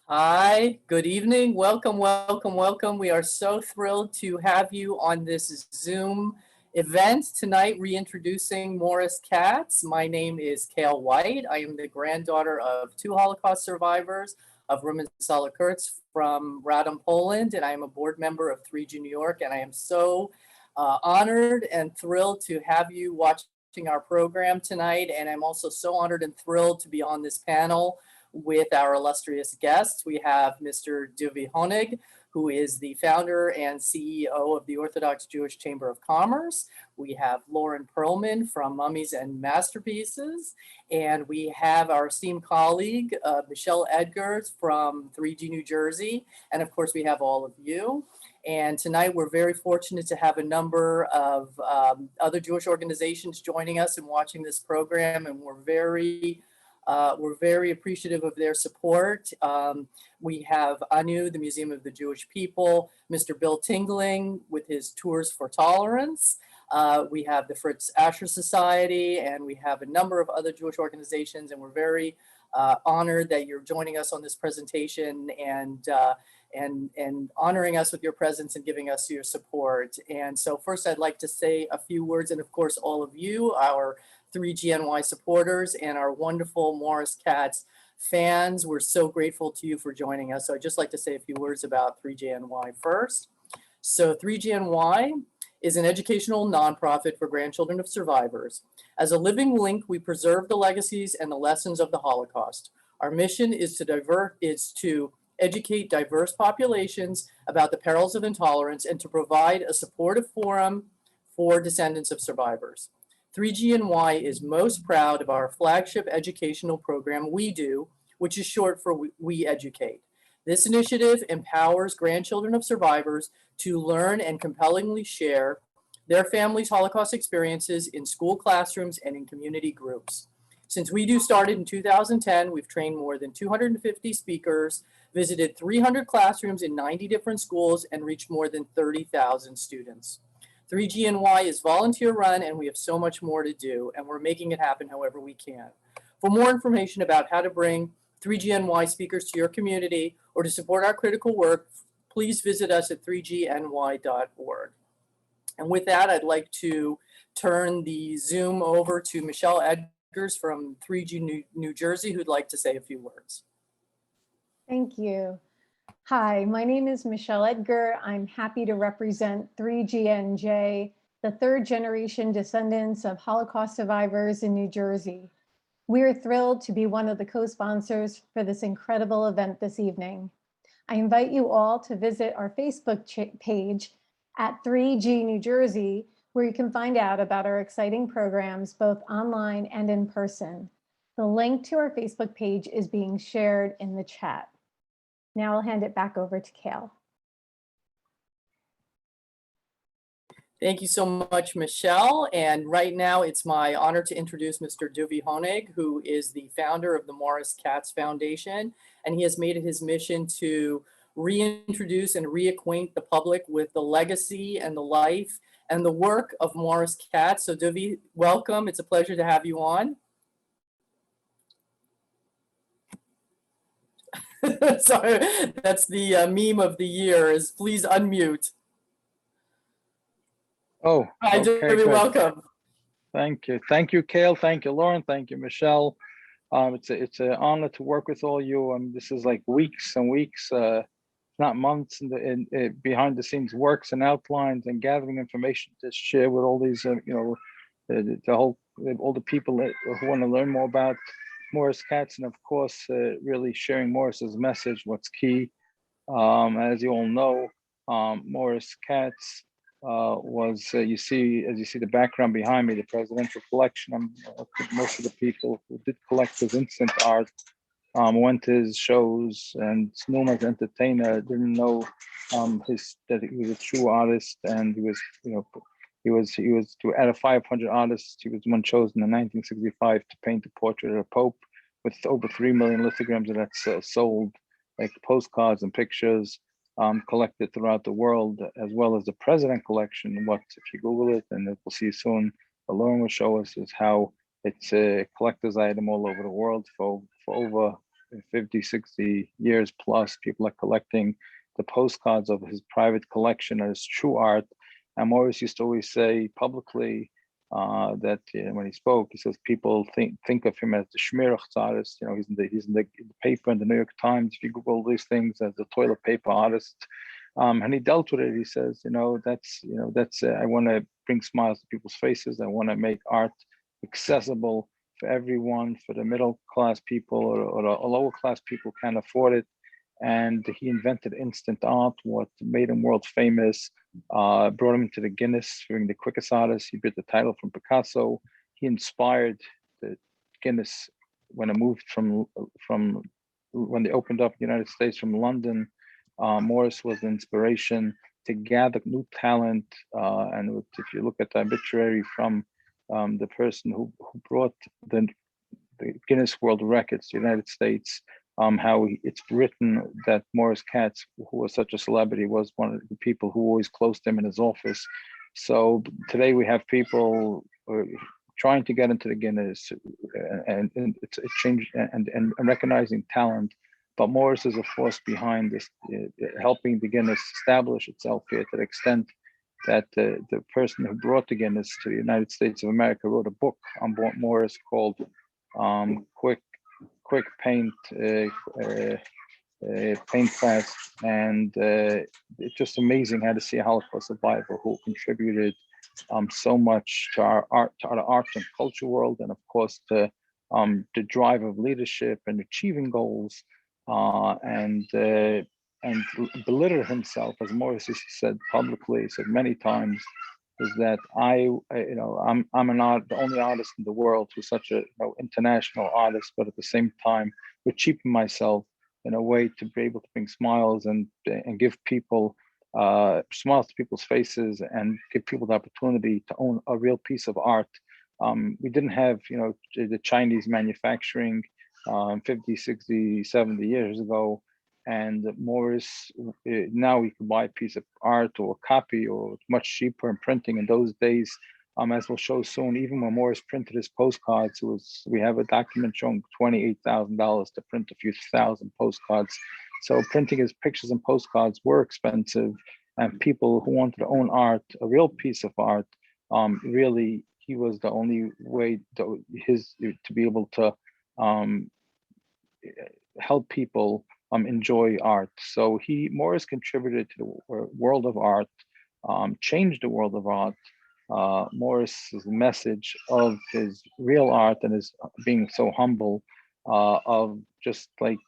Hi, good evening. Welcome, welcome, welcome. We are so thrilled to have you on this Zoom event tonight, reintroducing Morris Katz. My name is Kale White. I am the granddaughter of two Holocaust survivors of Reminisce from Radom, Poland, and I am a board member of 3G New York, and I am so honored and thrilled to have you watching our program tonight, and I'm also so honored and thrilled to be on this panel with our illustrious guests. We have Mr. Duvi Honig, who is the founder and CEO of the Orthodox Jewish Chamber of Commerce. We have Lauren Perlman from Mummies and Masterpieces. And we have our esteemed colleague, Michelle Edgars from 3G New Jersey. And of course, we have all of you. And tonight we're very fortunate to have a number of other Jewish organizations joining us and watching this program. And we're very appreciative of their support. We have ANU, the Museum of the Jewish People, Mr. Bill Tingling with his Tours for Tolerance. We have the Fritz Asher Society, and we have a number of other Jewish organizations, and we're very honored that you're joining us on this presentation and honoring us with your presence and giving us your support. And so first I'd like to say a few words, and of course all of you, our 3GNY supporters and our wonderful Morris Katz fans. We're so grateful to you for joining us. So I'd just like to say a few words about 3GNY first. So 3GNY is an educational nonprofit for grandchildren of survivors. As a living link, we preserve the legacies and the lessons of the Holocaust. Our mission is to educate diverse populations about the perils of intolerance and to provide a supportive forum for descendants of survivors. 3GNY is most proud of our flagship educational program, We Do, which is short for We Educate. This initiative empowers grandchildren of survivors to learn and compellingly share their families' Holocaust experiences in school classrooms and in community groups. Since We Do started in 2010, we've trained more than 250 speakers, visited 300 classrooms in 90 different schools, and reached more than 30,000 students. 3GNY is volunteer run, and we have so much more to do, and we're making it happen however we can. For more information about how to bring 3GNY speakers to your community or to support our critical work, please visit us at 3gny.org. And with that, I'd like to turn the Zoom over to Michelle Edgars from 3G New Jersey, who'd like to say a few words. Thank you. Hi, my name is Michelle Edgar. I'm happy to represent 3GNJ, the third generation descendants of Holocaust survivors in New Jersey. We are thrilled to be one of the co-sponsors for this incredible event this evening. I invite you all to visit our Facebook page at 3G New Jersey, where you can find out about our exciting programs, both online and in person. The link to our Facebook page is being shared in the chat. Now I'll hand it back over to Kale. Thank you so much, Michelle. And right now it's my honor to introduce Mr. Duvi Honig, who is the founder of the Morris Katz Foundation. And he has made it his mission to reintroduce and reacquaint the public with the legacy and the life and the work of Morris Katz. So Duvi, welcome. It's a pleasure to have you on. Sorry, that's the meme of the year is please unmute. Oh, hi, okay, Duvi, welcome. Thank you. Thank you, Kale. Thank you, Lauren. Thank you, Michelle. It's an honor to work with all you. This is like weeks and weeks, not months, in behind the scenes works and outlines and gathering information to share with all these, all the people who want to learn more about Morris Katz, and of course, really sharing Morris's message, what's key. As you all know, Morris Katz was, as you see the background behind me, the presidential collection. Most of the people who did collect his instant art went to his shows and knew him as an entertainer, didn't know that he was a true artist, and he was out of 500 artists, he was one chosen in 1965 to paint the portrait of the Pope, with over 3 million lithograms that's sold, like postcards and pictures, collected throughout the world, as well as the president collection. What, if you Google it, and we'll see soon, Lauren will show us, is how it's a collector's item all over the world for over 50, 60 years plus, people are collecting the postcards of his private collection as true art. And Morris used to always say publicly that when he spoke, he says people think of him as the Shmirach artist. He's in the paper in the New York Times. If you Google these things, as the toilet paper artist. And he dealt with it. He says, that's I want to bring smiles to people's faces. I want to make art accessible for everyone, for the middle class people or the lower class people can't afford it. And he invented instant art, what made him world famous, brought him into the Guinness, being the quickest artist. He beat the title from Picasso. He inspired the Guinness when it moved from when they opened up the United States from London. Morris was the inspiration to gather new talent. And if you look at the obituary from the person who brought the Guinness World Records to the United States, how it's written that Morris Katz, who was such a celebrity, was one of the people who always closed him in his office. So today we have people trying to get into the Guinness, and it's a change and recognizing talent. But Morris is a force behind this, helping the Guinness establish itself here to the extent that the person who brought the Guinness to the United States of America wrote a book on Morris called Quick Paint Paint Class. And it's just amazing how to see a Holocaust survivor who contributed so much to our art, to our art and culture world, and of course the drive of leadership and achieving goals, and belittle himself, as Morris has said publicly, said many times, is that I'm the only artist in the world who's such a international artist, but at the same time would cheapen myself in a way to be able to bring smiles and give people smiles to people's faces and give people the opportunity to own a real piece of art. We didn't have the Chinese manufacturing 50, 60, 70 years ago. And Morris, now we can buy a piece of art or a copy, or it's much cheaper in printing in those days. As we'll show soon, even when Morris printed his postcards, we have a document showing $28,000 to print a few thousand postcards. So printing his pictures and postcards were expensive, and people who wanted to own art, a real piece of art, really, he was the only way to be able to help people enjoy art. So Morris contributed to the world of art, changed the world of art. Morris's message of his real art and his being so humble, of just like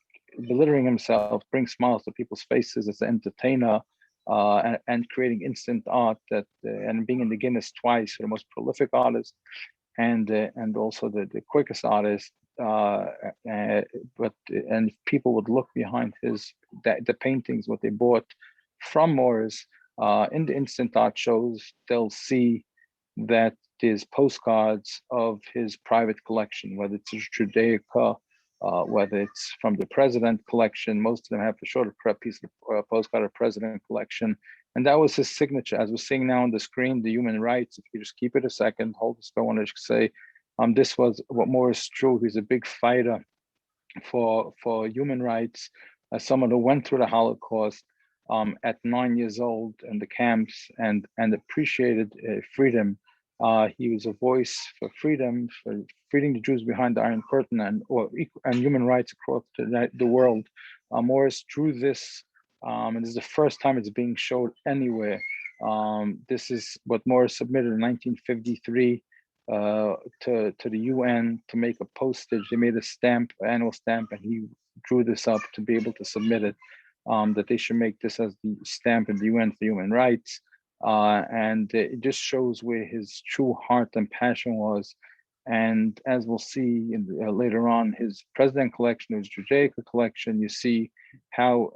belittling himself, bring smiles to people's faces as an entertainer, and creating instant art and being in the Guinness twice for the most prolific artist and also the quickest artist. And people would look behind the paintings, what they bought from Morris in the instant art shows, they'll see that there's postcards of his private collection, whether it's Judaica, whether it's from the president collection. Most of them have a shorter piece of postcard of president collection. And that was his signature. As we're seeing now on the screen, the human rights, if you just keep it a second, hold this, I want to say, this was what Morris drew. He's a big fighter for human rights, as someone who went through the Holocaust at 9 years old in the camps and appreciated freedom. He was a voice for freedom, for freeing the Jews behind the Iron Curtain and human rights across the world. Morris drew this, and this is the first time it's being showed anywhere. This is what Morris submitted in 1953 to the UN to make a postage. They made a stamp, annual stamp, and he drew this up to be able to submit it, that they should make this as the stamp in the UN for human rights. And it just shows where his true heart and passion was. And as we'll see later on, his president collection, his Judaica collection, you see how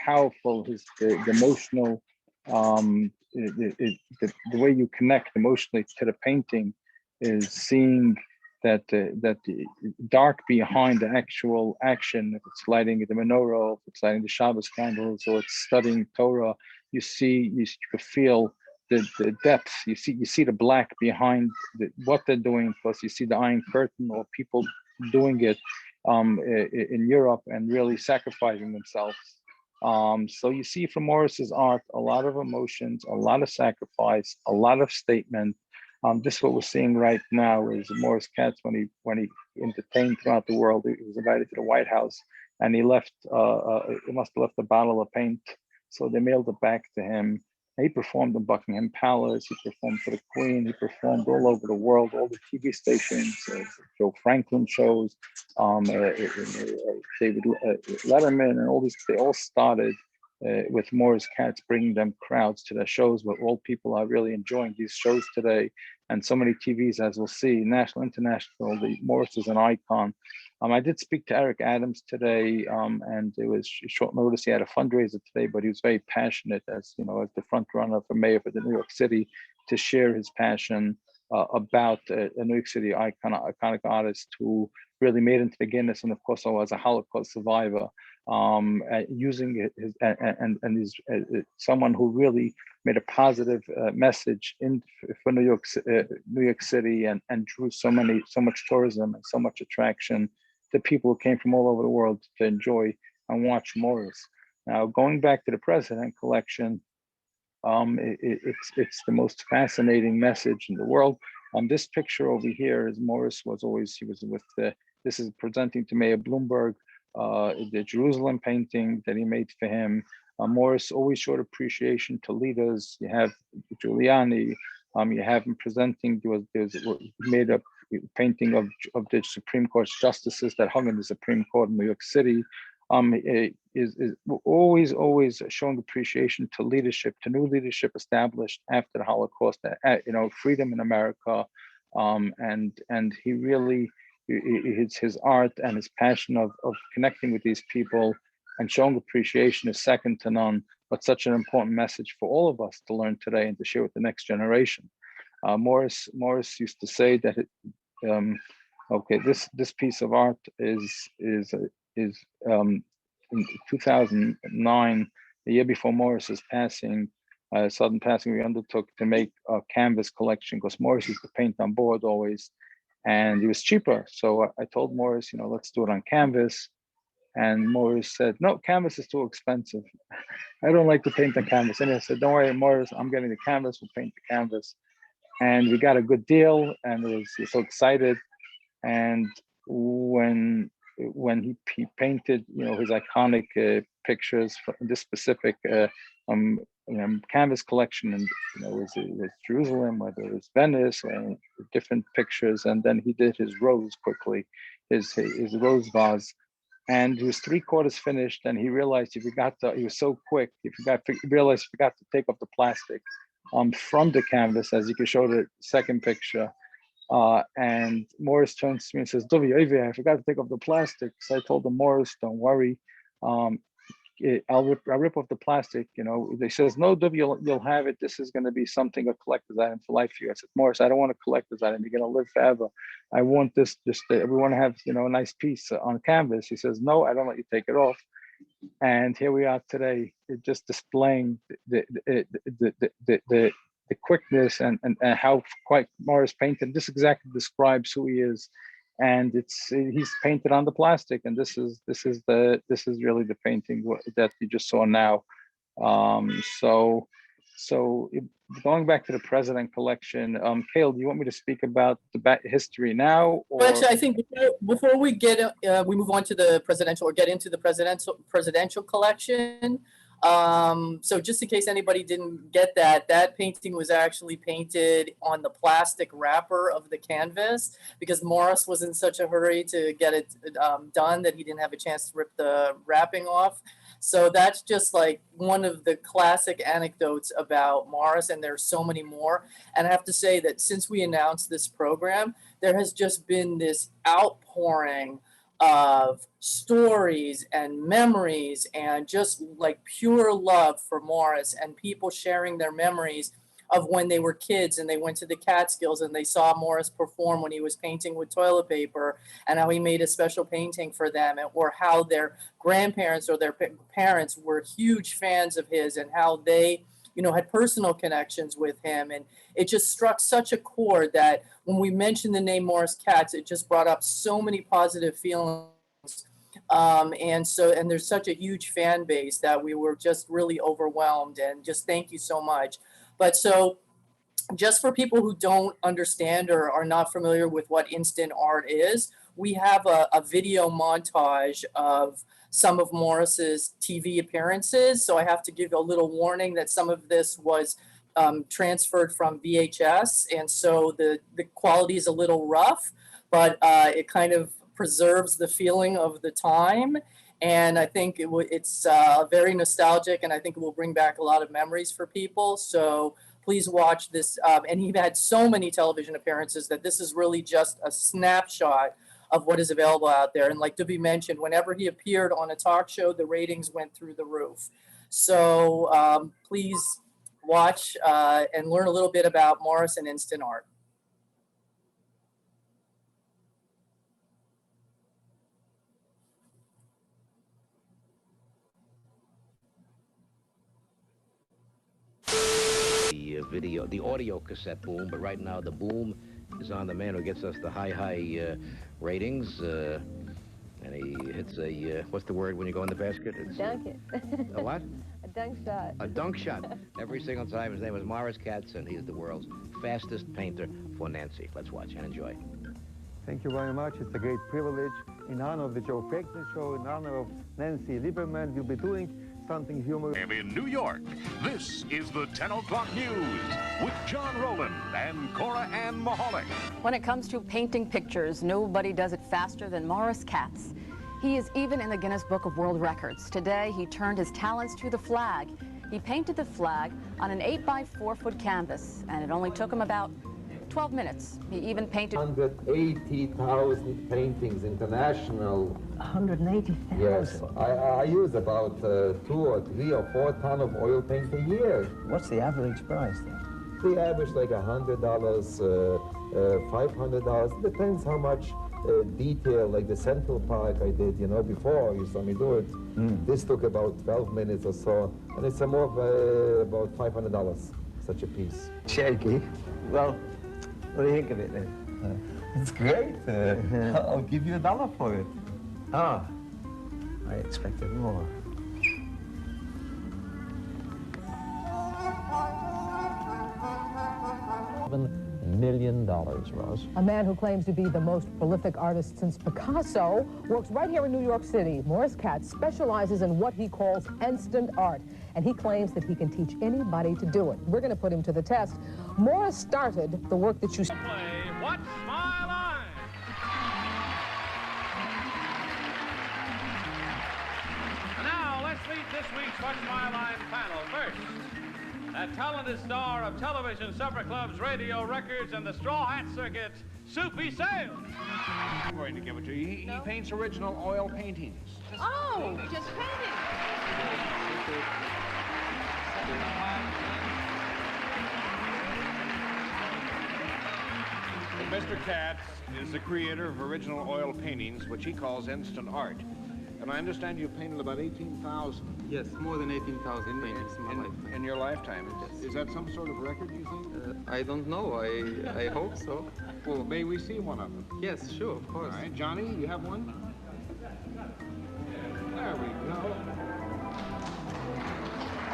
powerful the emotional, the way you connect emotionally to the painting is seeing that the dark behind the actual action, if it's lighting the menorah, if it's lighting the Shabbos candles, or it's studying Torah, you can feel the depth. You see the black behind what they're doing, plus you see the Iron Curtain or people doing it. in Europe and really sacrificing themselves. So you see from Morris's art a lot of emotions, a lot of sacrifice, a lot of statement. This what we're seeing right now is Morris Katz when he entertained throughout the world. He was invited to the White House, and he left. He must have left a bottle of paint, so they mailed it back to him. He performed in Buckingham Palace. He performed for the Queen. He performed all over the world, all the TV stations, Joe Franklin shows, David Letterman, and all these. They all started with Morris Katz bringing them crowds to their shows, where all people are really enjoying these shows today. And so many TVs, as we'll see, national, international. Morris is an icon. I did speak to Eric Adams today, and it was short notice. He had a fundraiser today, but he was very passionate, as you know, as the front runner for mayor for the New York City, to share his passion about a New York City iconic artist who really made into the Guinness, and of course, was a Holocaust survivor, using his and is someone who really made a positive message for New York City, and drew so much tourism and so much attraction to people who came from all over the world to enjoy and watch Morris. Now, going back to the President collection, it's the most fascinating message in the world. This picture over here is Morris he was with this is presenting to Mayor Bloomberg, the Jerusalem painting that he made for him. Morris always showed appreciation to leaders. You have Giuliani, you have him presenting, he made a painting of the Supreme Court justices that hung in the Supreme Court in New York City. Is always showing appreciation to leadership, to new leadership established after the Holocaust, freedom in America, and he really, his art and his passion of connecting with these people and showing appreciation is second to none, but such an important message for all of us to learn today and to share with the next generation. Morris used to say that this piece of art is in 2009, the year before Morris's passing, sudden passing, we undertook to make a canvas collection because Morris used to paint on board always, and it was cheaper. So I told Morris, let's do it on canvas. And Morris said, no, canvas is too expensive. I don't like to paint on canvas. And I said, don't worry, Morris, I'm getting the canvas, we'll paint the canvas. And we got a good deal, and he was so excited. And when he painted, his iconic pictures for this specific canvas collection, and it was Jerusalem, whether it was Venice, and different pictures, and then he did his rose quickly, his rose vase, and he was 3/4 finished, and he realized he was so quick, he realized he forgot to take off the plastic from the canvas, as you can show the second picture. And Morris turns to me and says, Dovi, I forgot to take off the plastic. So I told him, Morris, don't worry. I'll rip off the plastic. They says, no, Dovi, you'll have it. This is going to be something, a collector's item for life for you. I said, Morris, I don't want a collector's item. You're going to live forever. I want this, we want to have, a nice piece on canvas. He says, no, I don't let you take it off. And here we are today, just displaying the quickness and how quite Morris painted. This exactly describes who he is, and he's painted on the plastic. And this is really the painting that you just saw now. So going back to the President collection, Cale, do you want me to speak about the history now? Or? Well, actually, I think before we we move on to the presidential or get into the presidential collection. So just in case anybody didn't get that painting was actually painted on the plastic wrapper of the canvas because Morris was in such a hurry to get it done that he didn't have a chance to rip the wrapping off. So that's just like one of the classic anecdotes about Morris, and there's so many more. And I have to say that since we announced this program, there has just been this outpouring of stories and memories and just like pure love for Morris, and people sharing their memories of when they were kids and they went to the Catskills and they saw Morris perform when he was painting with toilet paper, and how he made a special painting for them, or how their grandparents or their parents were huge fans of his and how they had personal connections with him. And it just struck such a chord that when we mentioned the name Morris Katz, it just brought up so many positive feelings And there's such a huge fan base that we were just really overwhelmed, and just thank you so much. But so just for people who don't understand or are not familiar with what instant art is, we have a video montage of some of Morris's TV appearances. So I have to give a little warning that some of this was transferred from VHS, and so the quality is a little rough, but it kind of preserves the feeling of the time. And I think it's very nostalgic, and I think it will bring back a lot of memories for people. So please watch this. And he had so many television appearances that this is really just a snapshot of what is available out there. And like Duby mentioned, whenever he appeared on a talk show, the ratings went through the roof. So please watch and learn a little bit about Morris and instant art. The audio cassette boom, but right now the boom is on the man who gets us the high ratings, and he hits a, what's the word when you go in the basket? It's dunk it. A what? A dunk shot. A dunk shot. Every single time. His name was Morris Katz, and he's the world's fastest painter for Nancy. Let's watch and enjoy. Thank you very much. It's a great privilege. In honor of the Joe Paxton Show, in honor of Nancy Lieberman, we'll be doing something humorous. And in New York, this is the 10 o'clock news with John Rowland and Cora Ann Mahalik. When it comes to painting pictures, nobody does it faster than Morris Katz. He is even in the Guinness Book of World Records. Today, he turned his talents to the flag. He painted the flag on an 8-by-4-foot canvas, and it only took him about 12 minutes. He even painted 180,000 paintings, international. 180,000? Yes, I use about 2 or 3 or 4 tons of oil paint a year. What's the average price then? The average like $100, $500. Depends how much detail, like the Central Park I did, you know, before you saw me do it. This took about 12 minutes or so, and it's more of about $500, such a piece. Shaky. Well, what do you think of it then? It's great. I'll give you $1 for it. Ah, I expected more. $7 million, Ross. A man who claims to be the most prolific artist since Picasso works right here in New York City. Morris Katz specializes in what he calls instant art, and he claims that he can teach anybody to do it. We're going to put him to the test. Morris started the work that you... Play What's My Line? And now, let's meet this week's What's My Line panel. First, that talented star of television, supper clubs, radio, records, and the straw hat circuit, Soupy Sales. I'm going to give it to you. He paints original oil paintings. Oh, just painting. Mr. Katz is the creator of original oil paintings, which he calls instant art. And I understand you've painted about 18,000. Yes, more than 18,000 paintings in my lifetime. In your lifetime? Yes. Is that some sort of record, you think? I don't know. I hope so. Well, may we see one of them? Yes, sure, of course. All right. Johnny, you have one? There we go.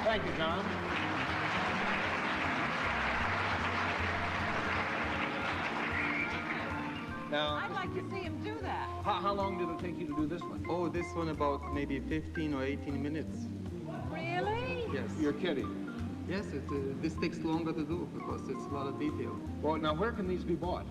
Thank you, John. Now, I'd like to see him do that. how long did it take you to do this one? Oh, this one about maybe 15 or 18 minutes. Really? Yes. You're kidding. Yes, this takes longer to do because it's a lot of detail. Well, now, where can these be bought?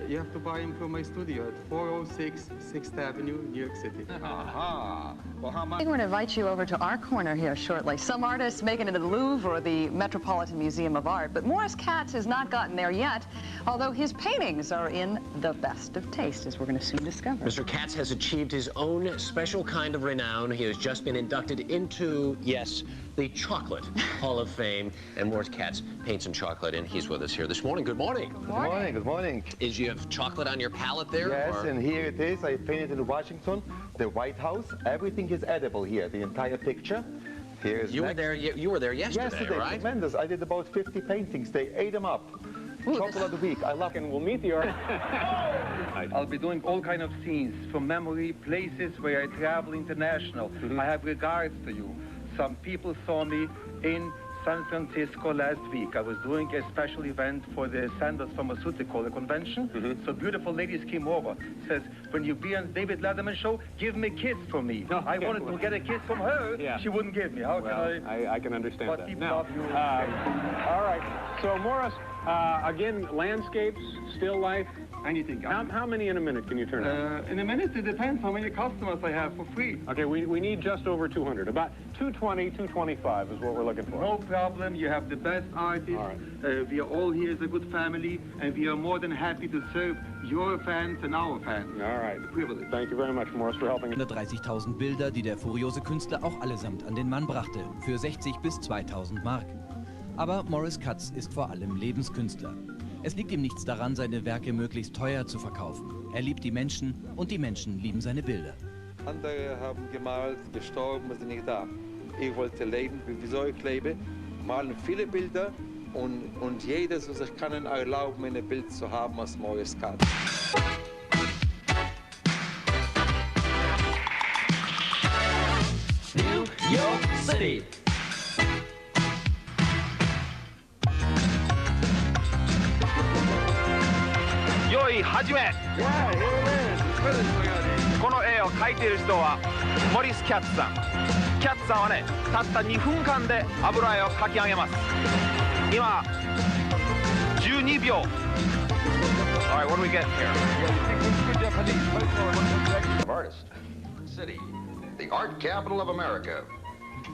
You have to buy them from my studio at 406 6th Avenue, New York City. Aha. Well, how much? We're going to invite you over to our corner here shortly. Some artists make it into the Louvre or the Metropolitan Museum of Art, but Morris Katz has not gotten there yet, although his paintings are in the best of taste, as we're going to soon discover. Mr. Katz has achieved his own special kind of renown. He has just been inducted into, yes, the Chocolate Hall of Fame. And Morris Katz paints in chocolate, and he's with us here this morning. Good morning. Good morning. Good morning. Is you have chocolate on your palette there? Yes, or? and here it is. I painted in Washington, the White House. Everything is edible here, the entire picture. Here's you were there yesterday, right? right? Tremendous. I did about 50 paintings. They ate them up. Chocolate Week. I love it. And we'll meet the artist. I'll be doing all kind of scenes from memory, places where I travel international. I have regards to you. Some people saw me in San Francisco last week. I was doing a special event for the Sanders Pharmaceutical convention. So beautiful ladies came over. Says, when you be on David Letterman show, give me a kiss from me. I wanted to get a kiss from her. Yeah. She wouldn't give me. How can I can understand but that. people Now, love you. all right. So Morris, again, landscapes, still life. Anything. How many in a minute can you turn out? In a minute, it depends how many customers I have for free. Okay, we need just over 200. About 220, 225 is what we're looking for. No problem. You have the best artists. All right. We are all here as a good family, and we are more than happy to serve your fans and our fans. All right. Privilege. Thank you very much, Morris, for helping. 130.000 Bilder, die der furiose Künstler auch allesamt an den Mann brachte, für 60 bis 2000 Mark. Aber Morris Katz ist vor allem Lebenskünstler. Es liegt ihm nichts daran, seine Werke möglichst teuer zu verkaufen. Er liebt die Menschen und die Menschen lieben seine Bilder. Andere haben gemalt, gestorben, sind nicht da. Ich wollte leben, wieso ich lebe, malen viele Bilder und jeder soll sich kann erlauben, ein Bild zu haben als Morris Katz. New York City. Yoi, hajime! Yeah, この絵を描いている人はモリス・キャッツさん。キャッツさんはね、たった2分間で油絵を描き上げます。今、12秒。All right, what do we get here? Of artist, city, the art capital of America.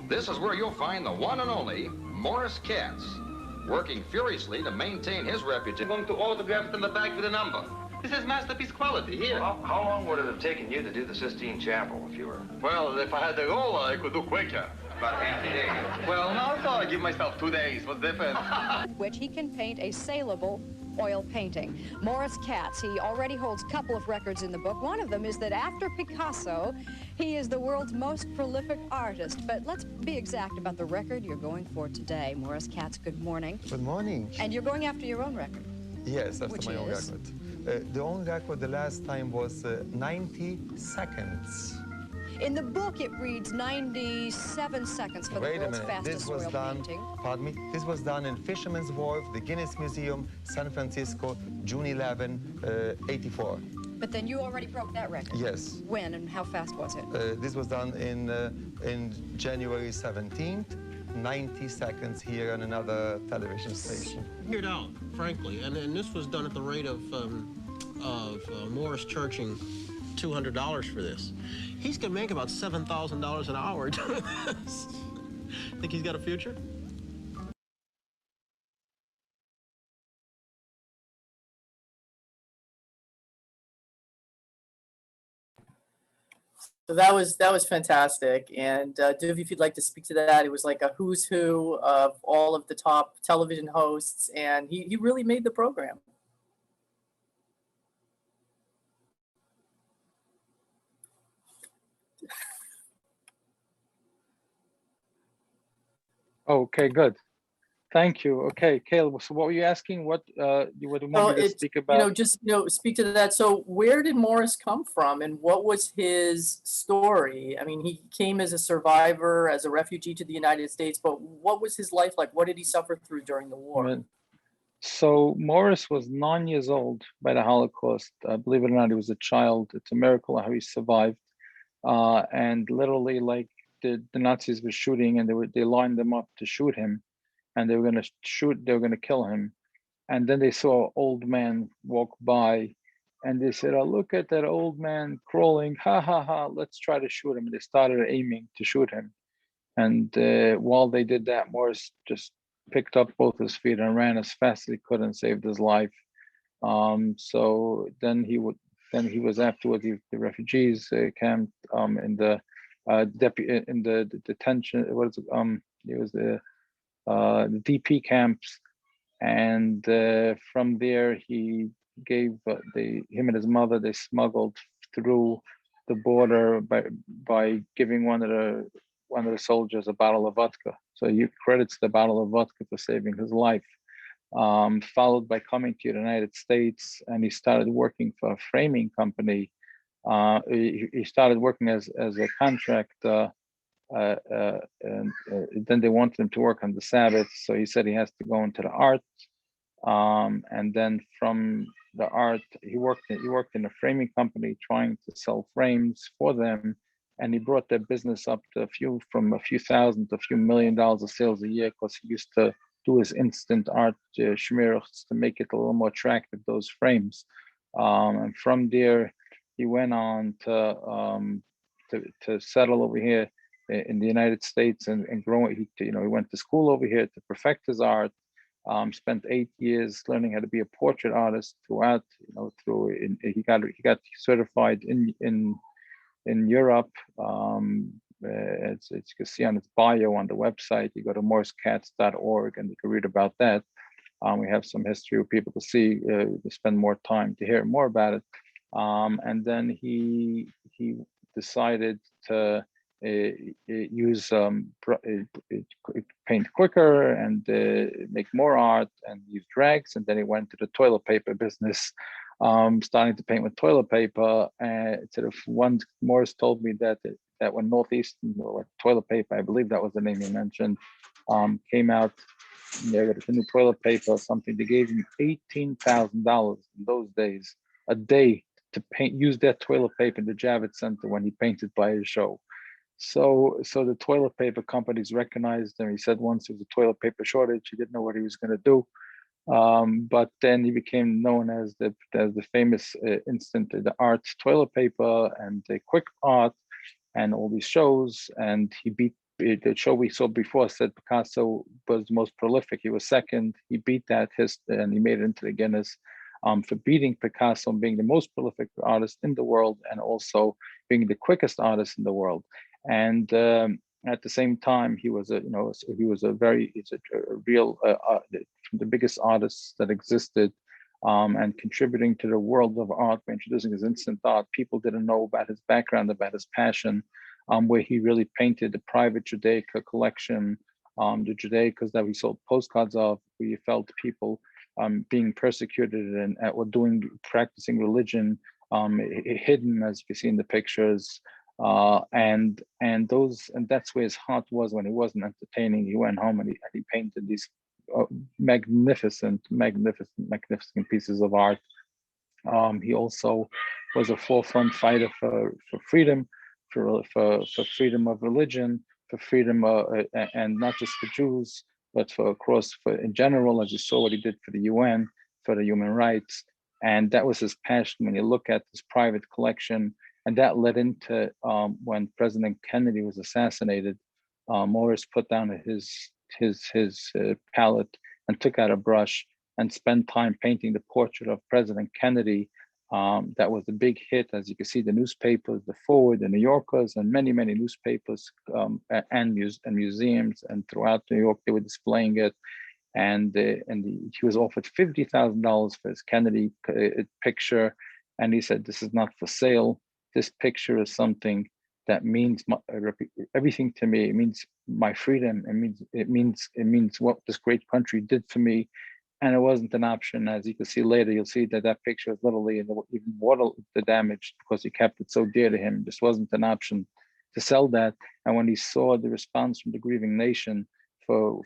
This is where you'll find the one and only Morris Katz, working furiously to maintain his reputation. I'm going to autograph it in the back with a number. This is masterpiece quality here. How long would it have taken you to do the Sistine Chapel if you were? Well, if I had the roller, I could do quicker. About half a day. Well, now so I give myself 2 days. What's different? Which he can paint a saleable oil painting. Morris Katz, he already holds a couple of records in the book. One of them is that after Picasso, he is the world's most prolific artist. But let's be exact about the record you're going for today. Morris Katz, good morning. Good morning. And you're going after your own record. Yes, after Which my own is? record. The own record the last time was 90 seconds. In the book, it reads 97 seconds for the Wait a world's minute, fastest this was oil done, painting. pardon me, this was done in Fisherman's Wharf, the Guinness Museum, San Francisco, June 11, 84. But then you already broke that record. Yes. When and how fast was it? This was done in January 17th, 90 seconds here on another television station. Figured out, frankly, and this was done at the rate of Morris charging $200 for this. He's gonna make about $7,000 an hour doing this. Think he's got a future? So that was fantastic. And Duv, if you'd like to speak to that, it was like a who's who of all of the top television hosts, and he really made the program. Okay, good. Thank you. Okay, Caleb, so what were you asking? What you would want me to speak about? Speak to that. So where did Morris come from and what was his story? I mean, he came as a survivor, as a refugee to the United States, but what was his life like? What did he suffer through during the war? So Morris was 9 years old by the Holocaust. Believe it or not, he was a child. It's a miracle how he survived. And literally, like the Nazis were shooting, and they lined them up to shoot him, and they were going to shoot. They were going to kill him, and then they saw an old man walk by, and they said, "Oh, look at that old man crawling! Ha ha ha! Let's try to shoot him." And they started aiming to shoot him, and while they did that, Morris just picked up both his feet and ran as fast as he could and saved his life. So then he was afterwards the refugees camp in the detention. What is it? It was the DP camps, and from there he gave him and his mother, they smuggled through the border by giving one of the soldiers a bottle of vodka. So he credits the bottle of vodka for saving his life. followed by coming to the United States, and he started working for a framing company. He started working as a contract, and then they wanted him to work on the Sabbath, so he said he has to go into the art. And then from the art, he worked in a framing company trying to sell frames for them, and he brought their business up to from a few thousand to a few $1,000,000 of sales a year, because he used to do his instant art shmiros to make it a little more attractive, those frames. And from there, he went on to settle over here in the United States and grow. He went to school over here to perfect his art. Spent 8 years learning how to be a portrait artist throughout. He got certified in Europe. As you can see on his bio on the website, you go to morriskatz.org and you can read about that. We have some history for people to see, to spend more time to hear more about it. And then he decided to use paint quicker and make more art and use drags. And then he went to the toilet paper business, starting to paint with toilet paper. Morris told me that when Northeastern toilet paper, I believe that was the name he mentioned, came out, they got a new toilet paper or something. They gave him $18,000 in those days a day to use that toilet paper in the Javits Center when he painted by his show. So the toilet paper companies recognized him. He said once there was a toilet paper shortage, he didn't know what he was going to do. But then he became known as the famous the art toilet paper and the quick art and all these shows. And he beat the show we saw before said Picasso was the most prolific. He was second. He beat that and he made it into the Guinness for beating Picasso and being the most prolific artist in the world, and also being the quickest artist in the world. And at the same time, he was a real the biggest artist that existed, and contributing to the world of art by introducing his instant art. People didn't know about his background, about his passion, where he really painted the private Judaica collection, the Judaicas that we sold postcards of. We felt people being persecuted and or practicing religion hidden, as you can see in the pictures. And that's where his heart was when he wasn't entertaining. He went home and he painted these magnificent pieces of art. He also was a forefront fighter for freedom, for freedom of religion, for freedom, and not just for Jews, but for in general, as you saw what he did for the UN, for the human rights. And that was his passion. When you look at his private collection, and that led into when President Kennedy was assassinated, Morris put down his palette and took out a brush and spent time painting the portrait of President Kennedy. That was a big hit, as you can see. The newspapers, the Forward, the New Yorkers, and many newspapers and museums and throughout New York, they were displaying it. And he was offered $50,000 for his Kennedy picture, and he said, "This is not for sale. This picture is something that means everything to me. It means my freedom. It means what this great country did for me." And it wasn't an option. As you can see later, you'll see that picture is literally even water the damage, because he kept it so dear to him. This wasn't an option to sell that. And when he saw the response from the grieving nation for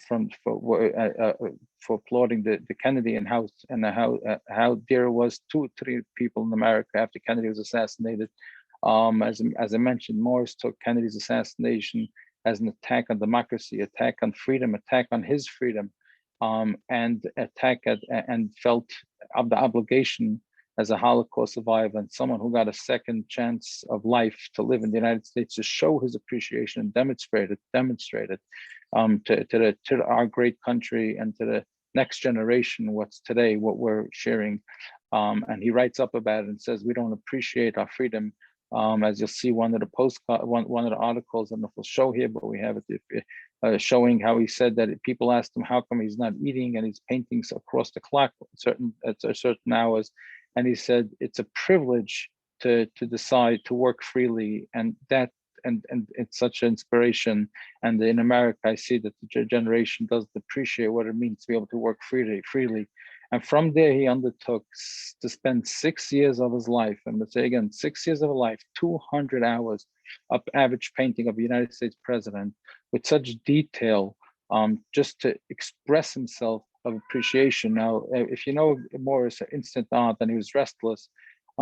applauding the Kennedy and how dear it was to three people in America after Kennedy was assassinated. As I mentioned, Morris took Kennedy's assassination as an attack on democracy, attack on freedom, attack on his freedom, and felt of the obligation as a Holocaust survivor and someone who got a second chance of life to live in the United States, to show his appreciation and demonstrate it to our great country and to the next generation, what's today, what we're sharing. And he writes up about it and says, we don't appreciate our freedom. As you'll see, one of the articles, and we'll show here, but we have it showing how he said that people asked him how come he's not eating and he's painting across the clock at certain hours, and he said it's a privilege to decide to work freely, and that and it's such an inspiration. And in America, I see that the generation doesn't appreciate what it means to be able to work freely. And from there, he undertook to spend 6 years of his life, and let's say again, 6 years of his life, 200 hours of average painting of a United States president with such detail, just to express himself of appreciation. Now, if you know Morris, instant art, and he was restless,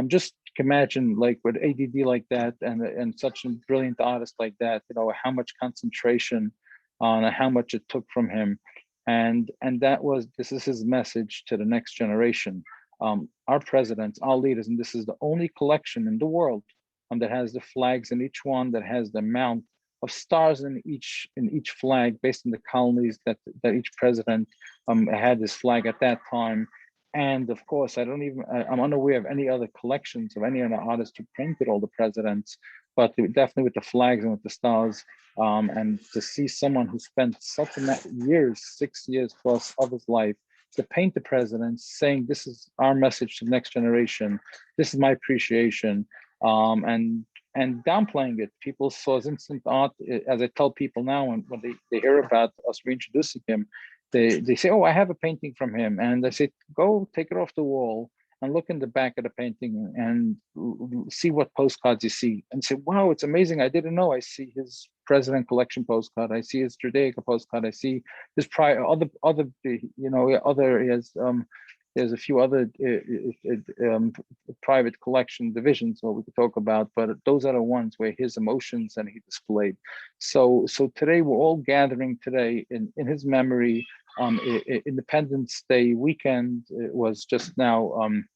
just imagine like with ADD like that, and such a brilliant artist like that, you know, how much concentration on how much it took from him. And this is his message to the next generation. Our presidents, our leaders, and this is the only collection in the world that has the flags in each one, that has the amount of stars in each flag based on the colonies that each president had his flag at that time. And of course, I'm unaware of any other collections of any other artists who painted all the presidents, but definitely with the flags and with the stars. And to see someone who spent such years, 6 years plus of his life, to paint the presidents, saying this is our message to the next generation, this is my appreciation, and downplaying it. People saw as instant art, as I tell people now, when they hear about us reintroducing him, they say, oh, I have a painting from him. And I say, go take it off the wall and look in the back of the painting and see what postcards you see, and say, wow, it's amazing. I didn't know. I see his president collection postcard. I see his Judaica postcard. I see his there's a few other private collection divisions what we could talk about, but those are the ones where his emotions and he displayed. So today we're all gathering today in his memory. Independence Day weekend was just now. I'm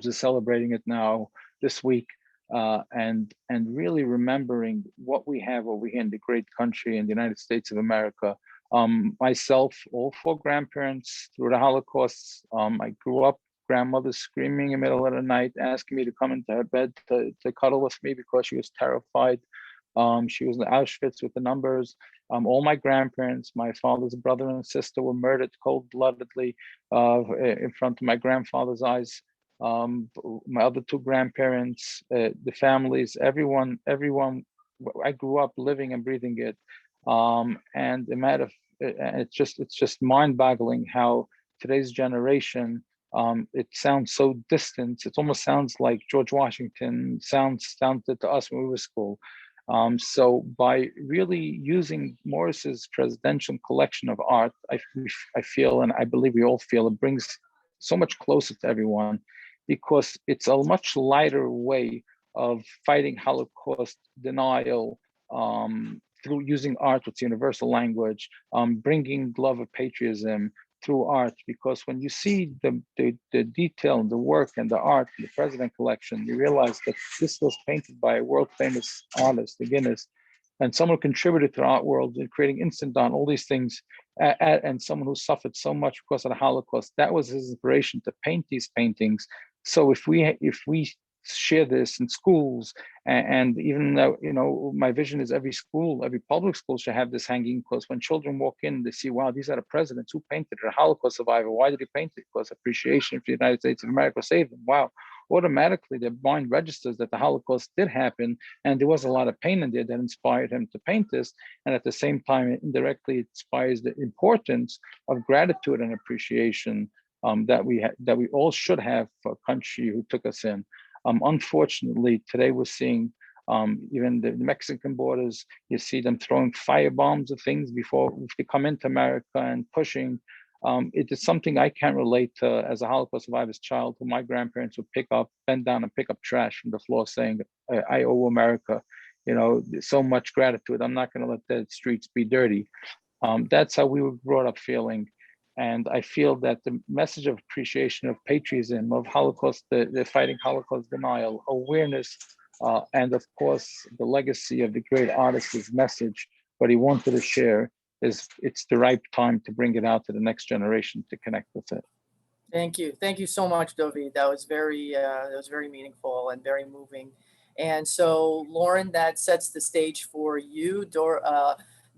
just celebrating it now this week, and really remembering what we have over here in the great country in the United States of America. Myself, all 4 grandparents through the Holocaust. I grew up, grandmother screaming in the middle of the night, asking me to come into her bed to cuddle with me because she was terrified. She was in Auschwitz with the numbers. All my grandparents, my father's brother and sister, were murdered cold-bloodedly in front of my grandfather's eyes. My other 2 grandparents, the families, everyone, I grew up living and breathing it. And it's just mind-boggling how today's generation, it sounds so distant. It almost sounds like George Washington sounded to us when we were school. So by really using Morris's presidential collection of art, I feel, and I believe we all feel, it brings so much closer to everyone, because it's a much lighter way of fighting Holocaust denial, through using art, with universal language, bringing love of patriotism through art. Because when you see the detail and the work and the art in the president collection, you realize that this was painted by a world famous artist, the Guinness, and someone who contributed to the art world in creating instant art, all these things, and someone who suffered so much because of the Holocaust. That was his inspiration to paint these paintings. So if we share this in schools, and even though, you know, my vision is every school, every public school should have this hanging, because when children walk in, they see, wow, these are the presidents who painted it, a Holocaust survivor. Why did he paint it? Because appreciation for the United States of America saved them. Wow. Automatically their mind registers that the Holocaust did happen, and there was a lot of pain in there that inspired him to paint this. And at the same time, it indirectly inspires the importance of gratitude and appreciation that we all should have for a country who took us in. Unfortunately, today we're seeing even the Mexican borders, you see them throwing firebombs of things before they come into America and pushing. It is something I can't relate to as a Holocaust survivor's child, who my grandparents would bend down and pick up trash from the floor, saying, I owe America, you know, so much gratitude. I'm not going to let the streets be dirty. That's how we were brought up feeling. And I feel that the message of appreciation, of patriotism, of Holocaust, the fighting Holocaust denial, awareness, and of course, the legacy of the great artist's message, what he wanted to share, it's the right time to bring it out to the next generation to connect with it. Thank you so much, Dovi. That was very meaningful and very moving. And so, Lauren, that sets the stage for you.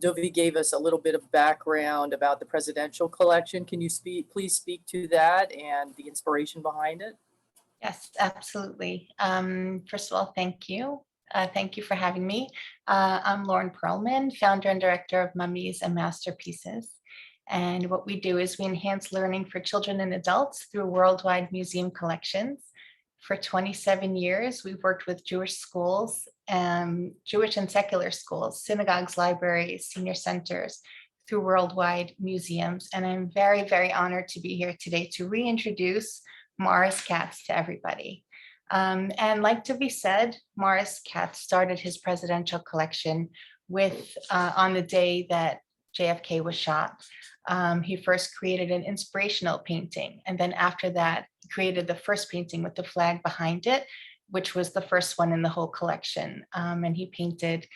Dovi gave us a little bit of background about the presidential collection. Can you please speak to that and the inspiration behind it? Yes, absolutely. First of all, thank you. Thank you for having me. I'm Lauren Perlman, founder and director of Mummies and Masterpieces. And what we do is we enhance learning for children and adults through worldwide museum collections. For 27 years, we've worked with Jewish schools, Jewish and secular schools, synagogues, libraries, senior centers, through worldwide museums. And I'm very, very honored to be here today to reintroduce Morris Katz to everybody. And like to be said, Morris Katz started his presidential collection with on the day that JFK was shot. He first created an inspirational painting, and then after that, created the first painting with the flag behind it, which was the first one in the whole collection. And he painted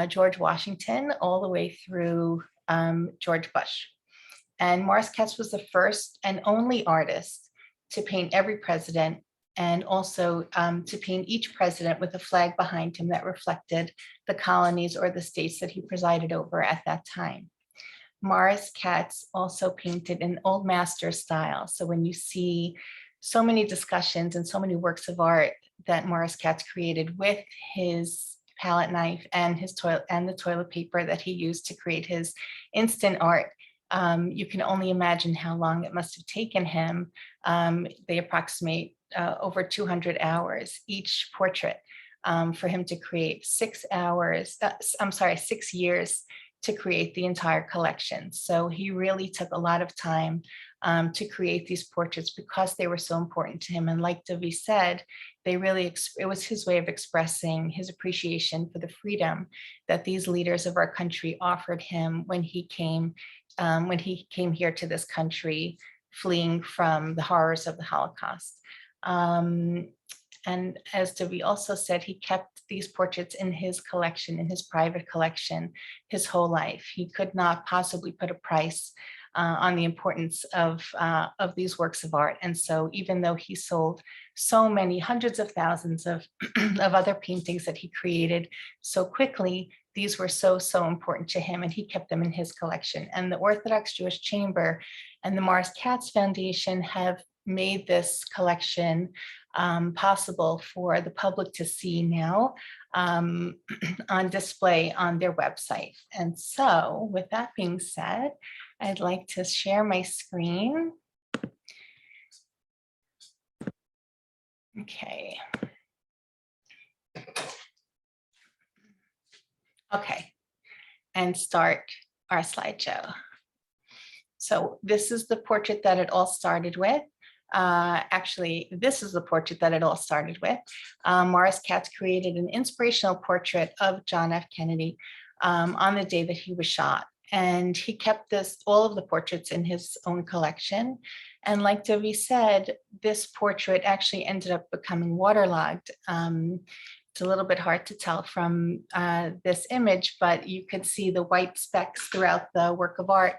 George Washington all the way through George Bush. And Morris Katz was the first and only artist to paint every president, and also to paint each president with a flag behind him that reflected the colonies or the states that he presided over at that time. Morris Katz also painted in old master style. So when you see so many discussions and so many works of art that Morris Katz created with his palette knife and his the toilet paper that he used to create his instant art, you can only imagine how long it must have taken him. They approximate over 200 hours each portrait for him to create 6 years to create the entire collection. So he really took a lot of time to create these portraits because they were so important to him. And like Davi said, they really, it was his way of expressing his appreciation for the freedom that these leaders of our country offered him when he came here to this country, fleeing from the horrors of the Holocaust. And as Davi also said, he kept these portraits in his collection, in his private collection, his whole life. He could not possibly put a price on the importance of these works of art. And so even though he sold so many hundreds of thousands of other paintings that he created so quickly, these were so important to him, and he kept them in his collection. And the Orthodox Jewish Chamber and the Morris Katz Foundation have made this collection possible for the public to see now on display on their website. And so with that being said, I'd like to share my screen. Okay. Okay, and start our slideshow. So this is the portrait that it all started with. Actually, this is the portrait that it all started with. Morris Katz created an inspirational portrait of John F. Kennedy on the day that he was shot. And he kept all of the portraits in his own collection. And like Davi said, this portrait actually ended up becoming waterlogged. It's a little bit hard to tell from this image, but you could see the white specks throughout the work of art.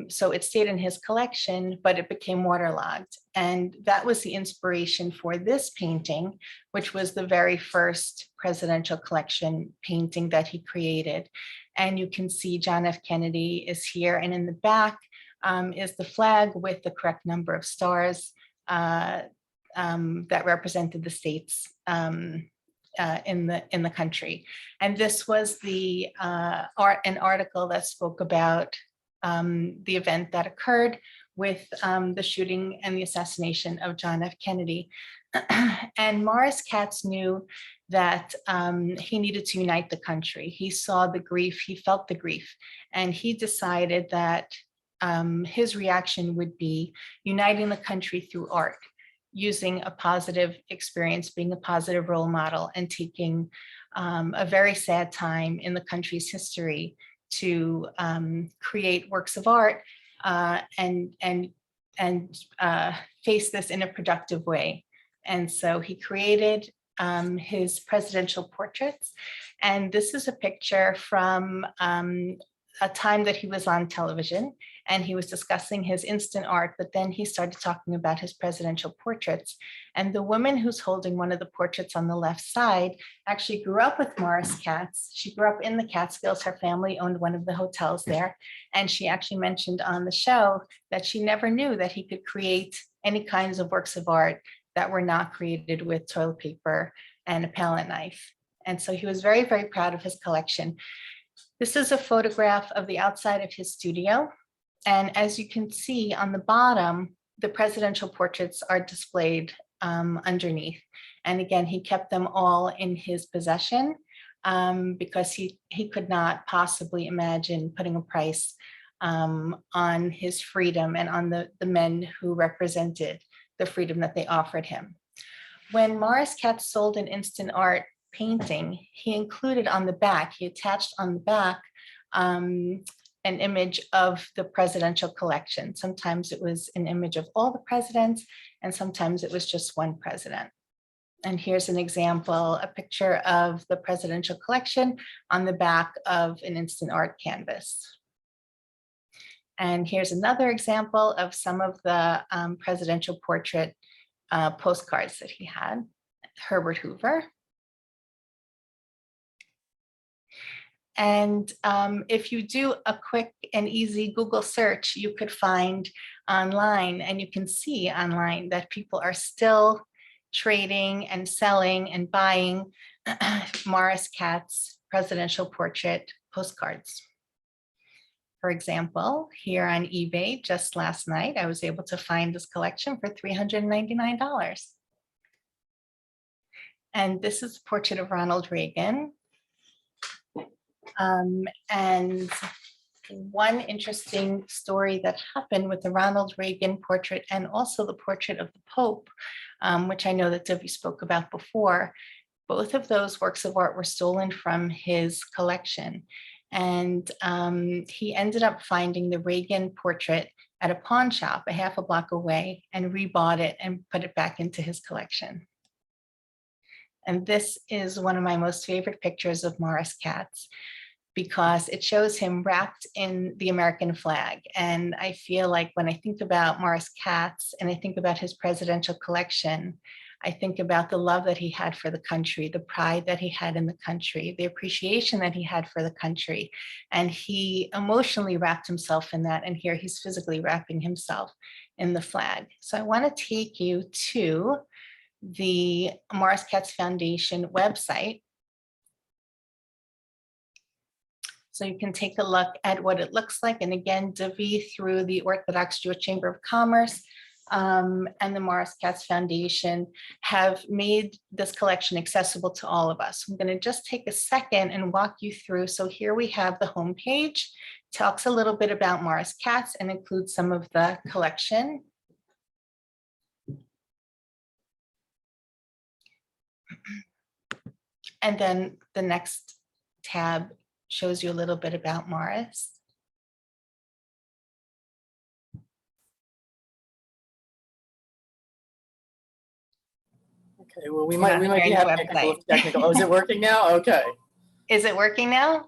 So it stayed in his collection, but it became waterlogged. And that was the inspiration for this painting, which was the very first presidential collection painting that he created. And you can see John F. Kennedy is here, and in the back is the flag with the correct number of stars that represented the states in the country. And this was an article that spoke about the event that occurred with the shooting and the assassination of John F. Kennedy. And Morris Katz knew that he needed to unite the country. He saw the grief, he felt the grief, and he decided that his reaction would be uniting the country through art, using a positive experience, being a positive role model, and taking a very sad time in the country's history to create works of art and face this in a productive way. And so he created his presidential portraits. And this is a picture from a time that he was on television, and he was discussing his instant art, but then he started talking about his presidential portraits. And the woman who's holding one of the portraits on the left side actually grew up with Morris Katz. She grew up in the Catskills. Her family owned one of the hotels there. And she actually mentioned on the show that she never knew that he could create any kinds of works of art that were not created with toilet paper and a palette knife. And so he was very, very proud of his collection. This is a photograph of the outside of his studio. And as you can see on the bottom, the presidential portraits are displayed underneath. And again, he kept them all in his possession because he could not possibly imagine putting a price on his freedom and on the men who represented the freedom that they offered him. When Morris Katz sold an instant art painting, he included on the back, he attached on the back an image of the presidential collection. Sometimes it was an image of all the presidents, and sometimes it was just one president. And here's an example, a picture of the presidential collection on the back of an instant art canvas. And here's another example of some of the presidential portrait postcards that he had. Herbert Hoover. And if you do a quick and easy Google search, you could find online, and you can see online that people are still trading and selling and buying Morris Katz presidential portrait postcards. For example, here on eBay, just last night, I was able to find this collection for $399. And this is a portrait of Ronald Reagan. And one interesting story that happened with the Ronald Reagan portrait and also the portrait of the Pope, which I know that Debbie spoke about before, both of those works of art were stolen from his collection. And he ended up finding the Reagan portrait at a pawn shop a half a block away and rebought it and put it back into his collection. And this is one of my most favorite pictures of Morris Katz, because it shows him wrapped in the American flag. And I feel like when I think about Morris Katz and I think about his presidential collection, I think about the love that he had for the country, the pride that he had in the country, the appreciation that he had for the country. And he emotionally wrapped himself in that. And here he's physically wrapping himself in the flag. So I want to take you to the Morris Katz Foundation website. So you can take a look at what it looks like. And again, Devi through the Orthodox Jewish Chamber of Commerce and the Morris Katz Foundation have made this collection accessible to all of us. I'm going to just take a second and walk you through. So here we have the homepage, talks a little bit about Morris Katz and includes some of the collection. And then the next tab shows you a little bit about Morris. Okay, well, we might be having technical. Oh, is it working now? Okay. Is it working now?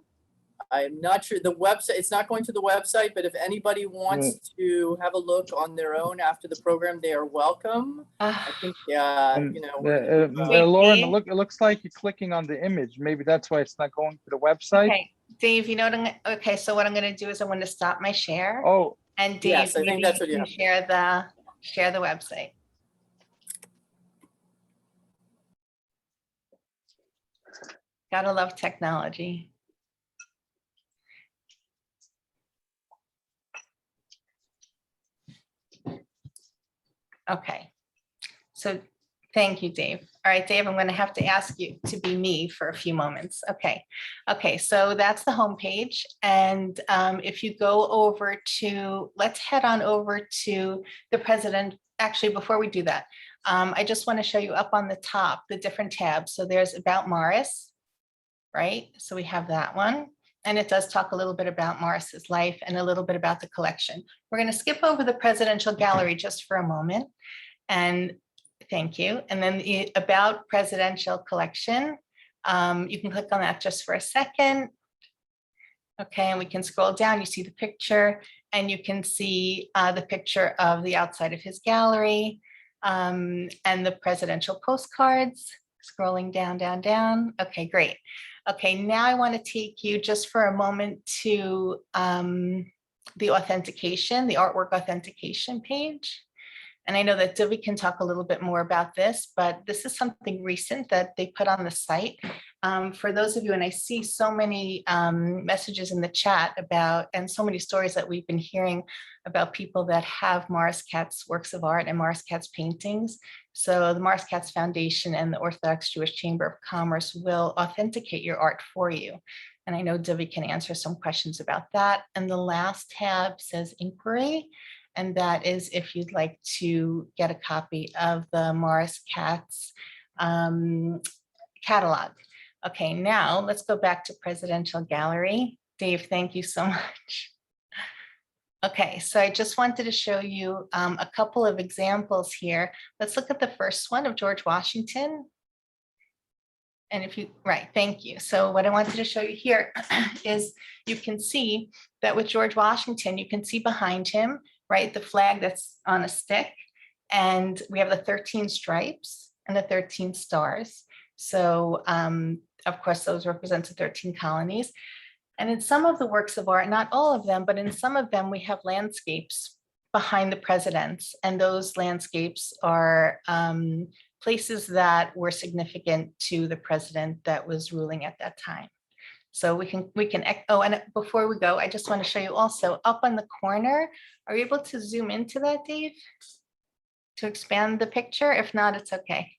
I'm not sure. The website, it's not going to the website, but if anybody wants to have a look on their own after the program, they are welcome. I think, you know. Lauren, it looks like you're clicking on the image. Maybe that's why it's not going to the website. Okay, Dave, you know what okay, so what I'm going to do is I'm going to stop my share. Oh. And Dave, yes, I think that's what you have. Share the website. Gotta love technology. Okay, so thank you, Dave. All right, Dave, I'm going to have to ask you to be me for a few moments. Okay, so that's the homepage. And if you go over to, let's head on over to the president. Actually, before we do that, I just want to show you up on the top, the different tabs. So there's About Morris, right? So we have that one. And it does talk a little bit about Morris's life and a little bit about the collection. We're going to skip over the presidential gallery just for a moment. And thank you. And then the About Presidential Collection. You can click on that just for a second. Okay, and we can scroll down. You see the picture, and you can see the picture of the outside of his gallery and the presidential postcards. Scrolling down, down, down. Okay, great. Okay, now I want to take you just for a moment to the authentication, the artwork authentication page. And I know that Divi can talk a little bit more about this, but this is something recent that they put on the site. For those of you, and I see so many messages in the chat about, and so many stories that we've been hearing about people that have Morris Katz works of art and Morris Katz paintings. So the Morris Katz Foundation and the Orthodox Jewish Chamber of Commerce will authenticate your art for you. And I know Debbie can answer some questions about that. And the last tab says inquiry. And that is if you'd like to get a copy of the Morris Katz catalog. Okay, now let's go back to Presidential Gallery. Dave, thank you so much. Okay, so I just wanted to show you a couple of examples here. Let's look at the first one of George Washington. And if you, right, thank you. So what I wanted to show you here is you can see that with George Washington, you can see behind him, right, the flag that's on a stick. And we have the 13 stripes and the 13 stars. So of course, those represent the 13 colonies. And in some of the works of art, not all of them, but in some of them, we have landscapes behind the presidents. And those landscapes are places that were significant to the president that was ruling at that time. So we can, oh, and before we go, I just want to show you also up on the corner. Are you able to zoom into that, Dave? To expand the picture? If not, it's okay.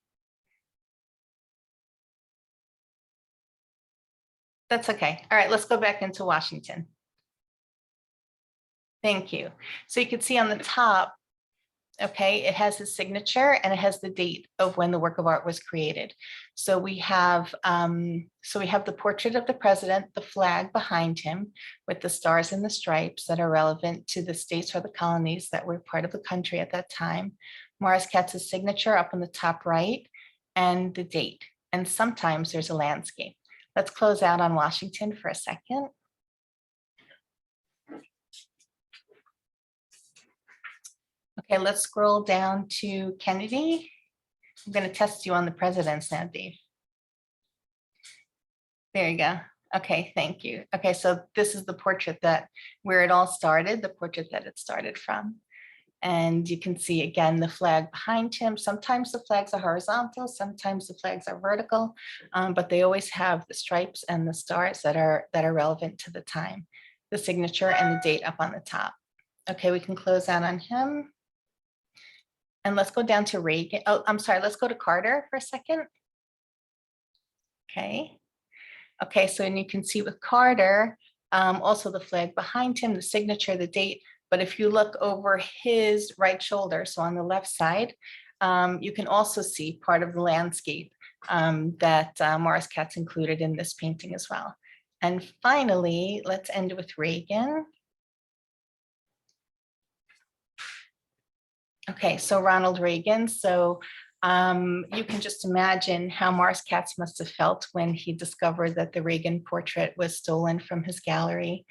That's okay. All right, let's go back into Washington. Thank you. So you can see on the top, okay, it has his signature and it has the date of when the work of art was created. So we have the portrait of the president, the flag behind him with the stars and the stripes that are relevant to the states or the colonies that were part of the country at that time. Morris Katz's signature up on the top right and the date. And sometimes there's a landscape. Let's close out on Washington for a second. Okay, let's scroll down to Kennedy. I'm going to test you on the presidents now, Dave. There you go. Okay, thank you. Okay, so this is the portrait where it all started, the portrait that it started from. And you can see again the flag behind him. Sometimes the flags are horizontal, sometimes the flags are vertical, but they always have the stripes and the stars that are relevant to the time, the signature and the date up on the top. Okay, we can close out on him. And let's go down to Reagan. Oh, I'm sorry, let's go to Carter for a second. Okay. Okay, so and you can see with Carter, also the flag behind him, the signature, the date. But if you look over his right shoulder, so on the left side, you can also see part of the landscape that Morris Katz included in this painting as well. And finally, let's end with Reagan. Okay, so Ronald Reagan. So you can just imagine how Morris Katz must have felt when he discovered that the Reagan portrait was stolen from his gallery.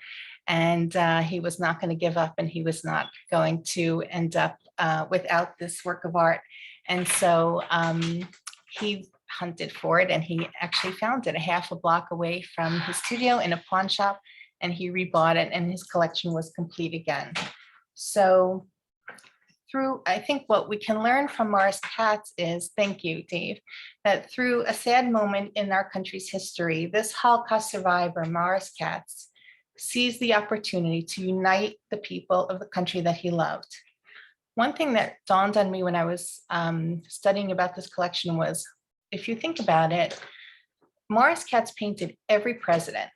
And he was not going to give up, and he was not going to end up without this work of art. And so he hunted for it, and he actually found it a half a block away from his studio in a pawn shop, and he rebought it, and his collection was complete again. So I think what we can learn from Morris Katz is, thank you, Dave, that through a sad moment in our country's history, this Holocaust survivor, Morris Katz, seized the opportunity to unite the people of the country that he loved. One thing that dawned on me when I was studying about this collection was, if you think about it, Morris Katz painted every president,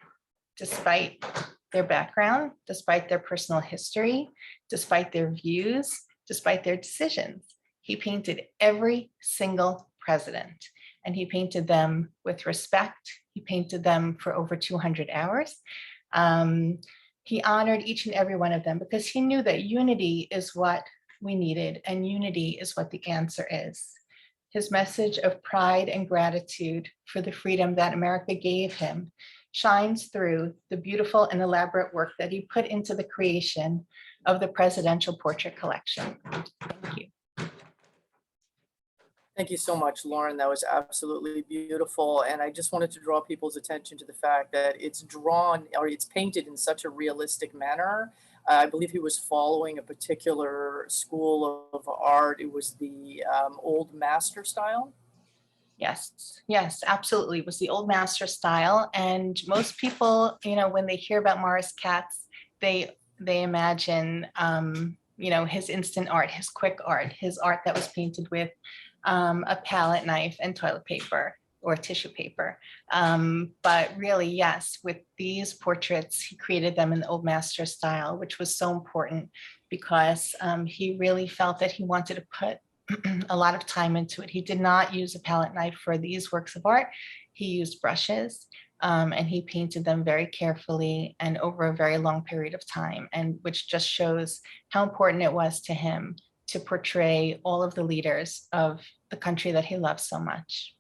despite their background, despite their personal history, despite their views, despite their decisions. He painted every single president, and he painted them with respect. He painted them for over 200 hours. He honored each and every one of them because he knew that unity is what we needed, and unity is what the answer is. His message of pride and gratitude for the freedom that America gave him shines through the beautiful and elaborate work that he put into the creation of the presidential portrait collection. Thank you. Thank you so much, Lauren. That was absolutely beautiful. And I just wanted to draw people's attention to the fact that it's drawn, or it's painted in such a realistic manner. I believe he was following a particular school of art. It was the old master style. Yes, yes, absolutely. It was the old master style. And most people, when they hear about Morris Katz, they imagine, his instant art, his quick art, his art that was painted with a palette knife and toilet paper or tissue paper. But really, yes, with these portraits, he created them in the old master style, which was so important because he really felt that he wanted to put a lot of time into it. He did not use a palette knife for these works of art. He used brushes and he painted them very carefully and over a very long period of time, and which just shows how important it was to him to portray all of the leaders of the country that he loved so much.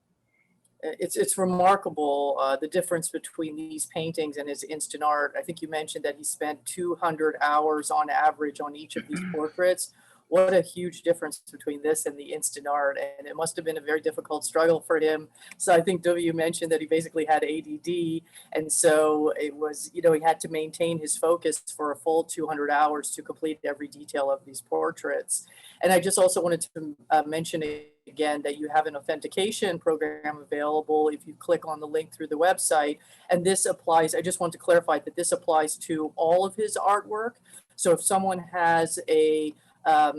It's remarkable, the difference between these paintings and his instant art. I think you mentioned that he spent 200 hours on average on each of these portraits. What a huge difference between this and the instant art. And it must have been a very difficult struggle for him. So I think, Duvi, you mentioned that he basically had ADD. And so it was, he had to maintain his focus for a full 200 hours to complete every detail of these portraits. And I just also wanted to mention again that you have an authentication program available if you click on the link through the website. And this applies, I just want to clarify that this applies to all of his artwork. So if someone has a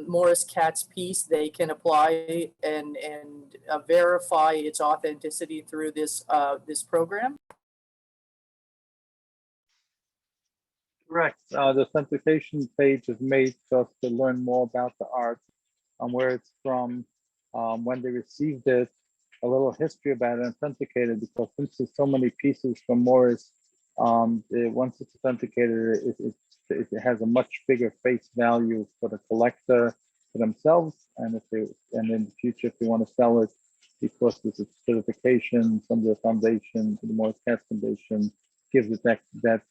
Morris Katz piece, they can apply and verify its authenticity through this this program. Correct. The authentication page is made for us to learn more about the art, where it's from, when they received it, a little history about it, authenticated, because since there's so many pieces from Morris, once it's authenticated, it has a much bigger face value for the collector, for themselves, and in the future, if they want to sell it, because there's a certification from the foundation, the Morris Katz Foundation, gives it that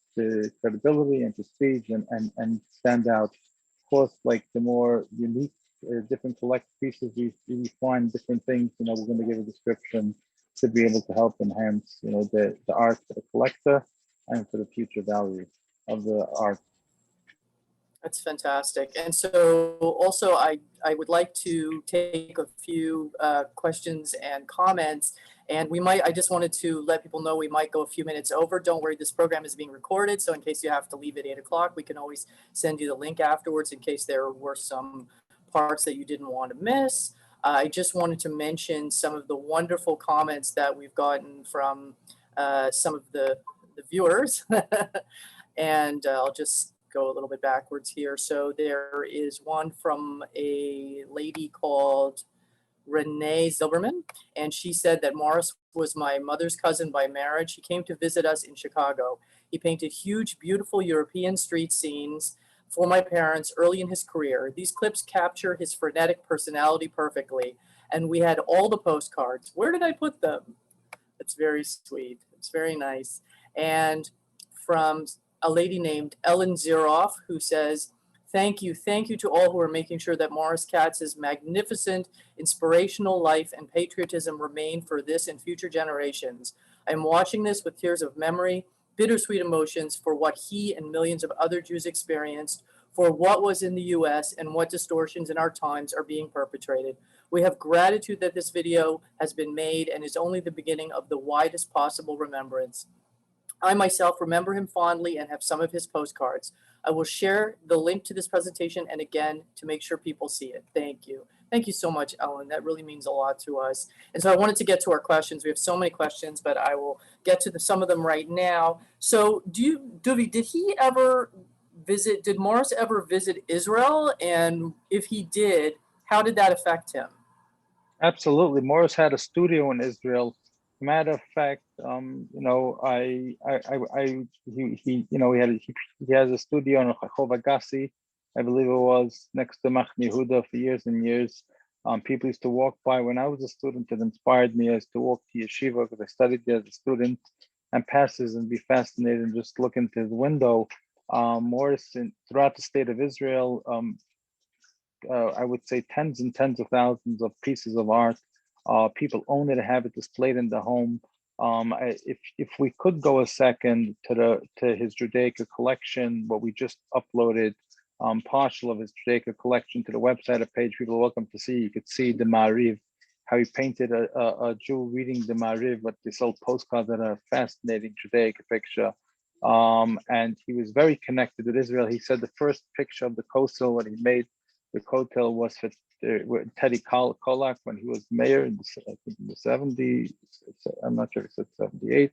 credibility and prestige and stand out. Of course, like the more unique, different collect pieces, we find different things. We're going to give a description to be able to help enhance, the art for the collector and for the future value of the art. That's fantastic. And so also I would like to take a few questions and comments, and I just wanted to let people know we might go a few minutes over. Don't worry, this program is being recorded. So in case you have to leave at 8 o'clock, we can always send you the link afterwards in case there were some parts that you didn't want to miss. I just wanted to mention some of the wonderful comments that we've gotten from some of the viewers. And I'll just go a little bit backwards here. So there is one from a lady called Renee Zilberman, and she said that Morris was my mother's cousin by marriage. He came to visit us in Chicago. He painted huge, beautiful European street scenes for my parents early in his career. These clips capture his frenetic personality perfectly, and we had all the postcards. Where did I put them? It's very sweet. It's very nice. And from a lady named Ellen Ziroff, who says, thank you to all who are making sure that Morris Katz's magnificent, inspirational life and patriotism remain for this and future generations. I'm watching this with tears of memory, bittersweet emotions for what he and millions of other Jews experienced, for what was in the US and what distortions in our times are being perpetrated. We have gratitude that this video has been made and is only the beginning of the widest possible remembrance. I myself remember him fondly and have some of his postcards. I will share the link to this presentation and again to make sure people see it. Thank you. Thank you so much, Ellen. That really means a lot to us. And so I wanted to get to our questions. We have so many questions, but I will get to some of them right now. So Duvi, did Morris ever visit Israel? And if he did, how did that affect him? Absolutely. Morris had a studio in Israel. Matter of fact, he has a studio in Rehov Agassi, I believe it was, next to Machne Yehuda for years and years. People used to walk by. When I was a student, it inspired me as to walk to yeshiva because I studied there as a student, and passes and be fascinated and just look into his window. Morris, throughout the state of Israel, I would say tens and tens of thousands of pieces of art. People own it, have it displayed in the home. If we could go a second to his Judaica collection, what we just uploaded, partial of his Judaica collection to the website, a page people are welcome to see. You could see the Ma'ariv, how he painted a Jew reading the Mariv, but they sold postcards that are a fascinating Judaic picture. And he was very connected with Israel. He said the first picture of the Kotel when he made the Kotel was for Teddy Kolak when he was mayor in I think in the 70s. I'm not sure if it's 78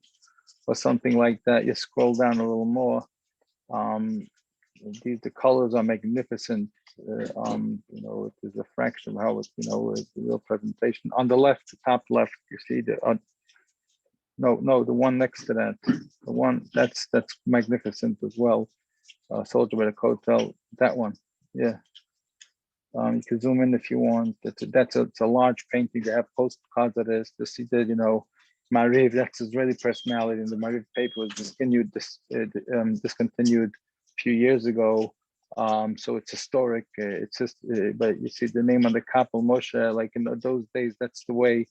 or something like that. You scroll down a little more. The colors are magnificent. You know, it is a fraction of how it's, you know, it's the real presentation. On the left, the top left, you see the no, the one next to that, the one that's magnificent as well. Soldier with a Kotel, that one, yeah. You can zoom in if you want. It's a large painting. They have postcards of this. To see that, you know, Mariv, that's Israeli personality, and the Mariv paper was discontinued a few years ago. So it's historic. It's just, but you see the name on the Kapel Moshe, like in those days, that's the way.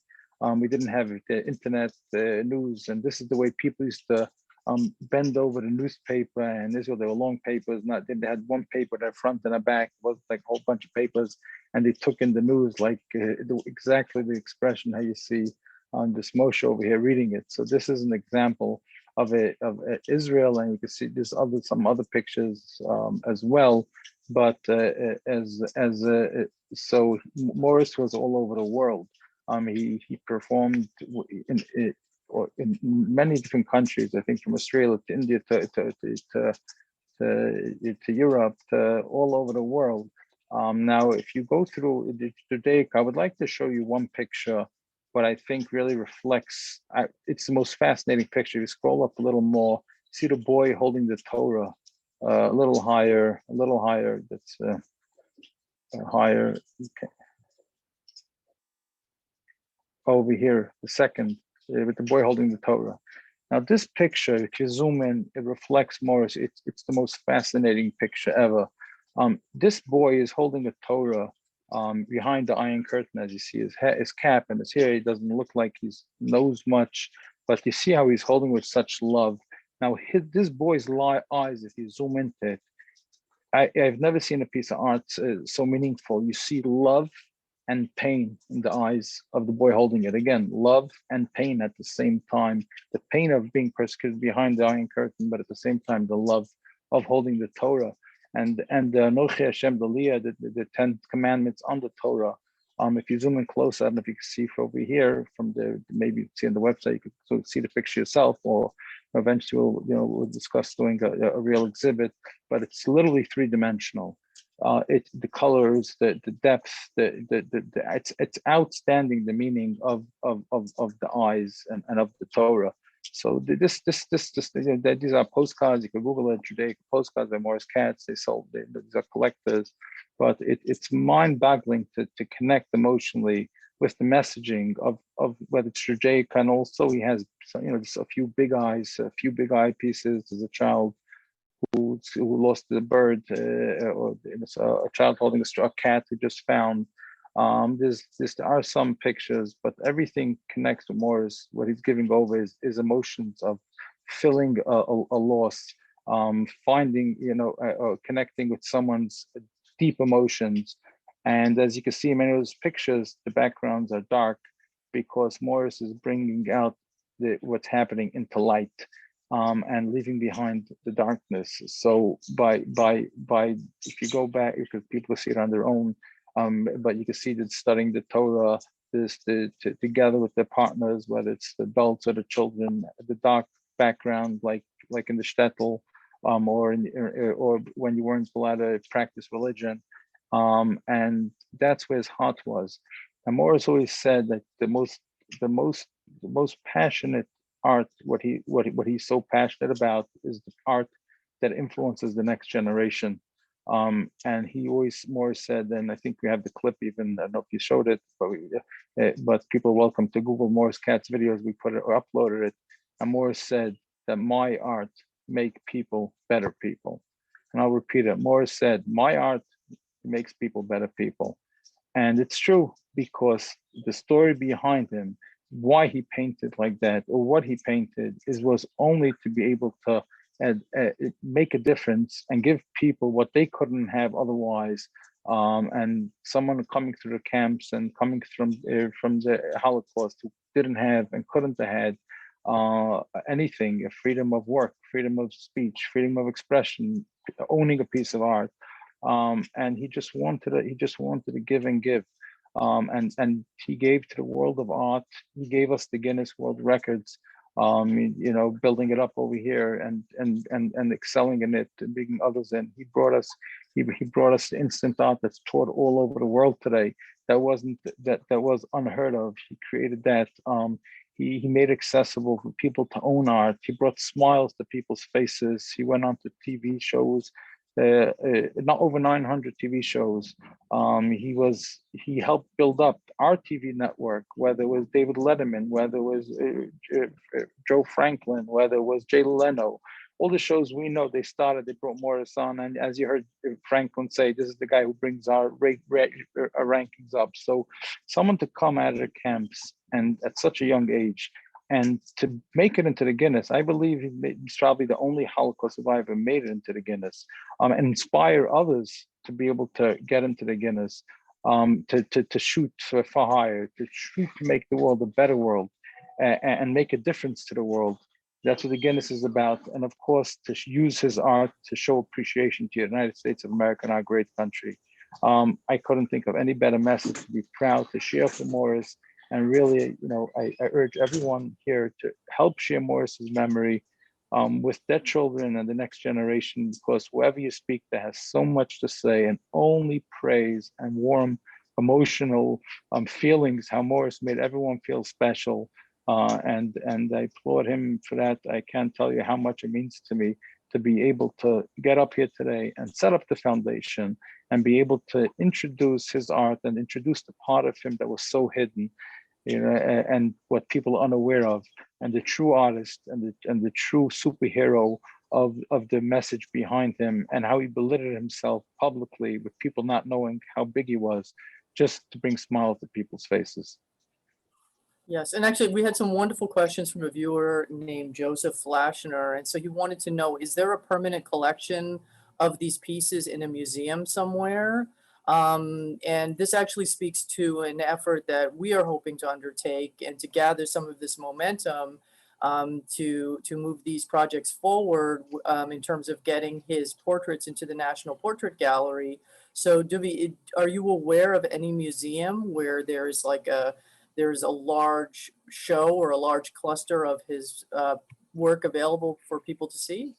We didn't have the internet, news, and this is the way people used to bend over the newspaper. And Israel, there were long papers. They had one paper, their front and a back. It was like a whole bunch of papers, and they took in the news like exactly the expression how you see on this Moshe over here reading it. So this is an example of Israel, and you can see there's some other pictures as well. But so Morris was all over the world. He performed in many different countries. I think from Australia to India to Europe, to all over the world. Now, if you go through the Judaic, I would like to show you one picture, what I think really reflects. It's the most fascinating picture. You scroll up a little more, see the boy holding the Torah, a little higher. That's higher. Okay. Over here, the second, with the boy holding the Torah. Now this picture, if you zoom in, it reflects Morris. It's the most fascinating picture ever. This boy is holding a Torah behind the Iron Curtain, as you see his cap and his hair. He doesn't look like he knows much, but you see how he's holding with such love. Now this boy's eyes, if you zoom into it, I've never seen a piece of art so meaningful. You see love and pain in the eyes of the boy holding it. Again, love and pain at the same time. The pain of being persecuted behind the Iron Curtain, but at the same time, the love of holding the Torah. And Nochi Hashem D'Aliyah, the 10 commandments on the Torah. If you zoom in close, I don't know if you can see from over here, from the, maybe you see on the website, you can see the picture yourself, or eventually we'll discuss doing a real exhibit, but it's literally three-dimensional. The colors, the depth, it's outstanding, the meaning of the eyes and of the Torah. So these are postcards. You can Google it, Judaic postcards by Morris Katz. These are collectors, but it's mind-boggling to connect emotionally with the messaging of whether it's Judaic, and also he has just a few big eyes, a few big eye pieces. There's a child who lost the bird, or a child holding a cat who just found. There are some pictures, but everything connects to Morris. What he's giving over is emotions of filling a loss, finding, connecting with someone's deep emotions. And as you can see in many of those pictures, the backgrounds are dark because Morris is bringing out what's happening into light. And leaving behind the darkness. So by if you go back, because people see it on their own, but you can see that studying the Torah, together with their partners, whether it's the adults or the children, the dark background, like in the shtetl, or when you weren't allowed to practice religion, and that's where his heart was. And Morris always said that the most passionate art, what he's so passionate about, is the art that influences the next generation. And he always more said, and I think we have the clip even, I don't know if you showed it, but people are welcome to Google Morris Katz videos. We put it or uploaded it. And Morris said that my art make people better people. And I'll repeat it. Morris said, my art makes people better people. And it's true, because the story behind him, why he painted like that, or what he painted, was only to be able to make a difference and give people what they couldn't have otherwise, and someone coming through the camps and coming from the Holocaust who didn't have and couldn't have had anything, freedom of work, freedom of speech, freedom of expression, owning a piece of art, and he just wanted to give and give, and he gave to the world of art. He gave us the Guinness World Records, building it up over here and excelling in it and bringing others in. He brought us instant art that's taught all over the world today. That was unheard of. He created that. He made it accessible for people to own art. He brought smiles to people's faces. He went on to TV shows, not over 900 TV shows. He helped build up our TV network, whether it was David Letterman, whether it was Joe Franklin, whether it was Jay Leno. All the shows we know, they brought Morris on. And as you heard Franklin say, this is the guy who brings our rankings up. So someone to come out of the camps and at such a young age and to make it into the Guinness, I believe he's probably the only Holocaust survivor made it into the Guinness, and inspire others to be able to get into the Guinness, to shoot for higher, to shoot to make the world a better world, and make a difference to the world. That's what the Guinness is about. And of course, to use his art to show appreciation to the United States of America and our great country. I couldn't think of any better message to be proud to share for Morris. And really, I urge everyone here to help share Morris's memory with their children and the next generation, because whoever you speak to has so much to say, and only praise and warm, emotional feelings, how Morris made everyone feel special. And I applaud him for that. I can't tell you how much it means to me to be able to get up here today and set up the foundation and be able to introduce his art and introduce the part of him that was so hidden, and what people are unaware of, and the true artist and the true superhero of the message behind him, and how he belittled himself publicly with people not knowing how big he was, just to bring smiles to people's faces. Yes, and actually we had some wonderful questions from a viewer named Joseph Flashner, and so he wanted to know, is there a permanent collection of these pieces in a museum somewhere? And this actually speaks to an effort that we are hoping to undertake and to gather some of this momentum to move these projects forward in terms of getting his portraits into the National Portrait Gallery. So Duvi, are you aware of any museum where there's a large show or a large cluster of his work available for people to see?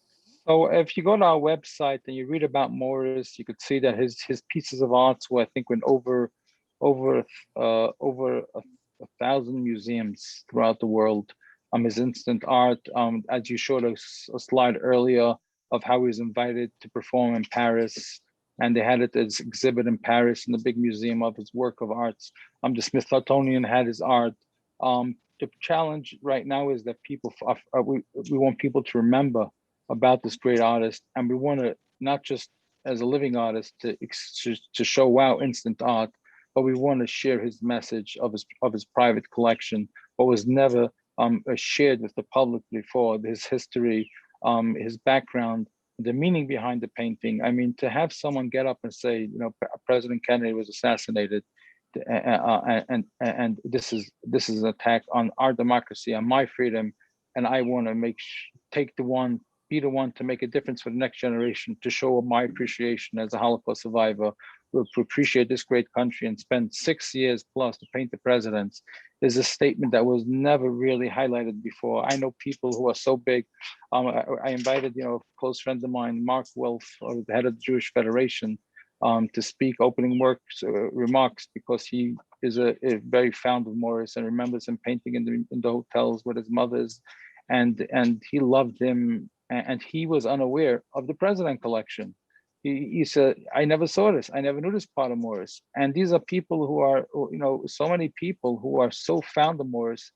So if you go to our website and you read about Morris, you could see that his pieces of art were, I think, went over 1,000 museums throughout the world. His instant art, as you showed us a slide earlier of how he was invited to perform in Paris, and they had it as exhibit in Paris in the big museum of his work of arts. The Smithsonian had his art. The challenge right now is that we want people to remember about this great artist, and we want to, not just as a living artist to show wow instant art, but we want to share his message of his private collection, what was never shared with the public before, his history, his background, the meaning behind the painting. I mean, to have someone get up and say, President Kennedy was assassinated, and this is an attack on our democracy, on my freedom, and I want to be the one to make a difference for the next generation, to show my appreciation as a Holocaust survivor, to appreciate this great country, and spend 6 years plus to paint the presidents, is a statement that was never really highlighted before. I know people who are so big. I invited, a close friend of mine, Mark Wolf, the head of the Jewish Federation, to speak opening remarks, because he is a very fond of Morris and remembers him painting in the hotels with his mothers, and he loved him. And he was unaware of the president collection. He said, I never saw this. I never knew this part of Morris. And these are people who are, so many people who are so fond of Morris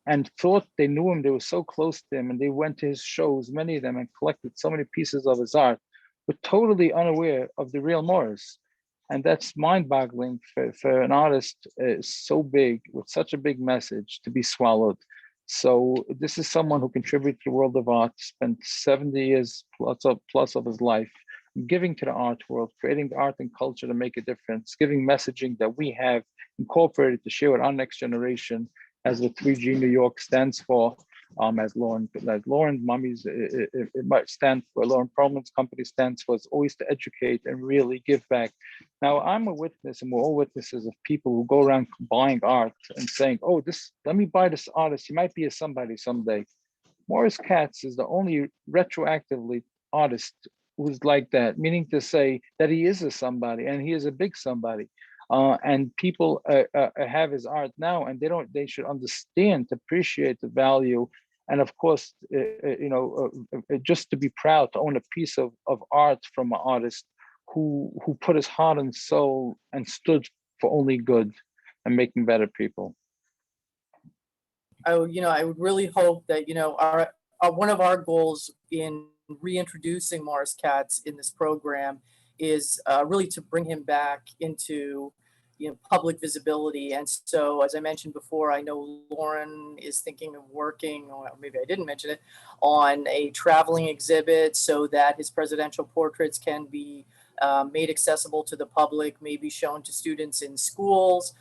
and thought they knew him. They were so close to him, and they went to his shows, many of them, and collected so many pieces of his art, but totally unaware of the real Morris. And that's mind-boggling for an artist so big, with such a big message, to be swallowed. So this is someone who contributed to the world of art, spent 70 years plus of his life giving to the art world, creating art and culture to make a difference, giving messaging that we have incorporated to share with our next generation, as what 3G New York stands for. As Lauren Mummies, it might stand for, Lauren Perlman's company stands for, is always to educate and really give back. Now, I'm a witness, and we're all witnesses of people who go around buying art and saying, oh, let me buy this artist. He might be a somebody someday. Morris Katz is the only retroactively artist who's like that, meaning to say that he is a somebody, and he is a big somebody. And people have his art now, and they should understand to appreciate the value, and of course, just to be proud to own a piece of art from an artist who put his heart and soul and stood for only good and making better people. I would really hope that, our one of our goals in reintroducing Morris Katz in this program is really to bring him back into public visibility. And so, as I mentioned before, I know Lauren is thinking of working, or maybe I didn't mention it, on a traveling exhibit so that his presidential portraits can be made accessible to the public, maybe shown to students in schools,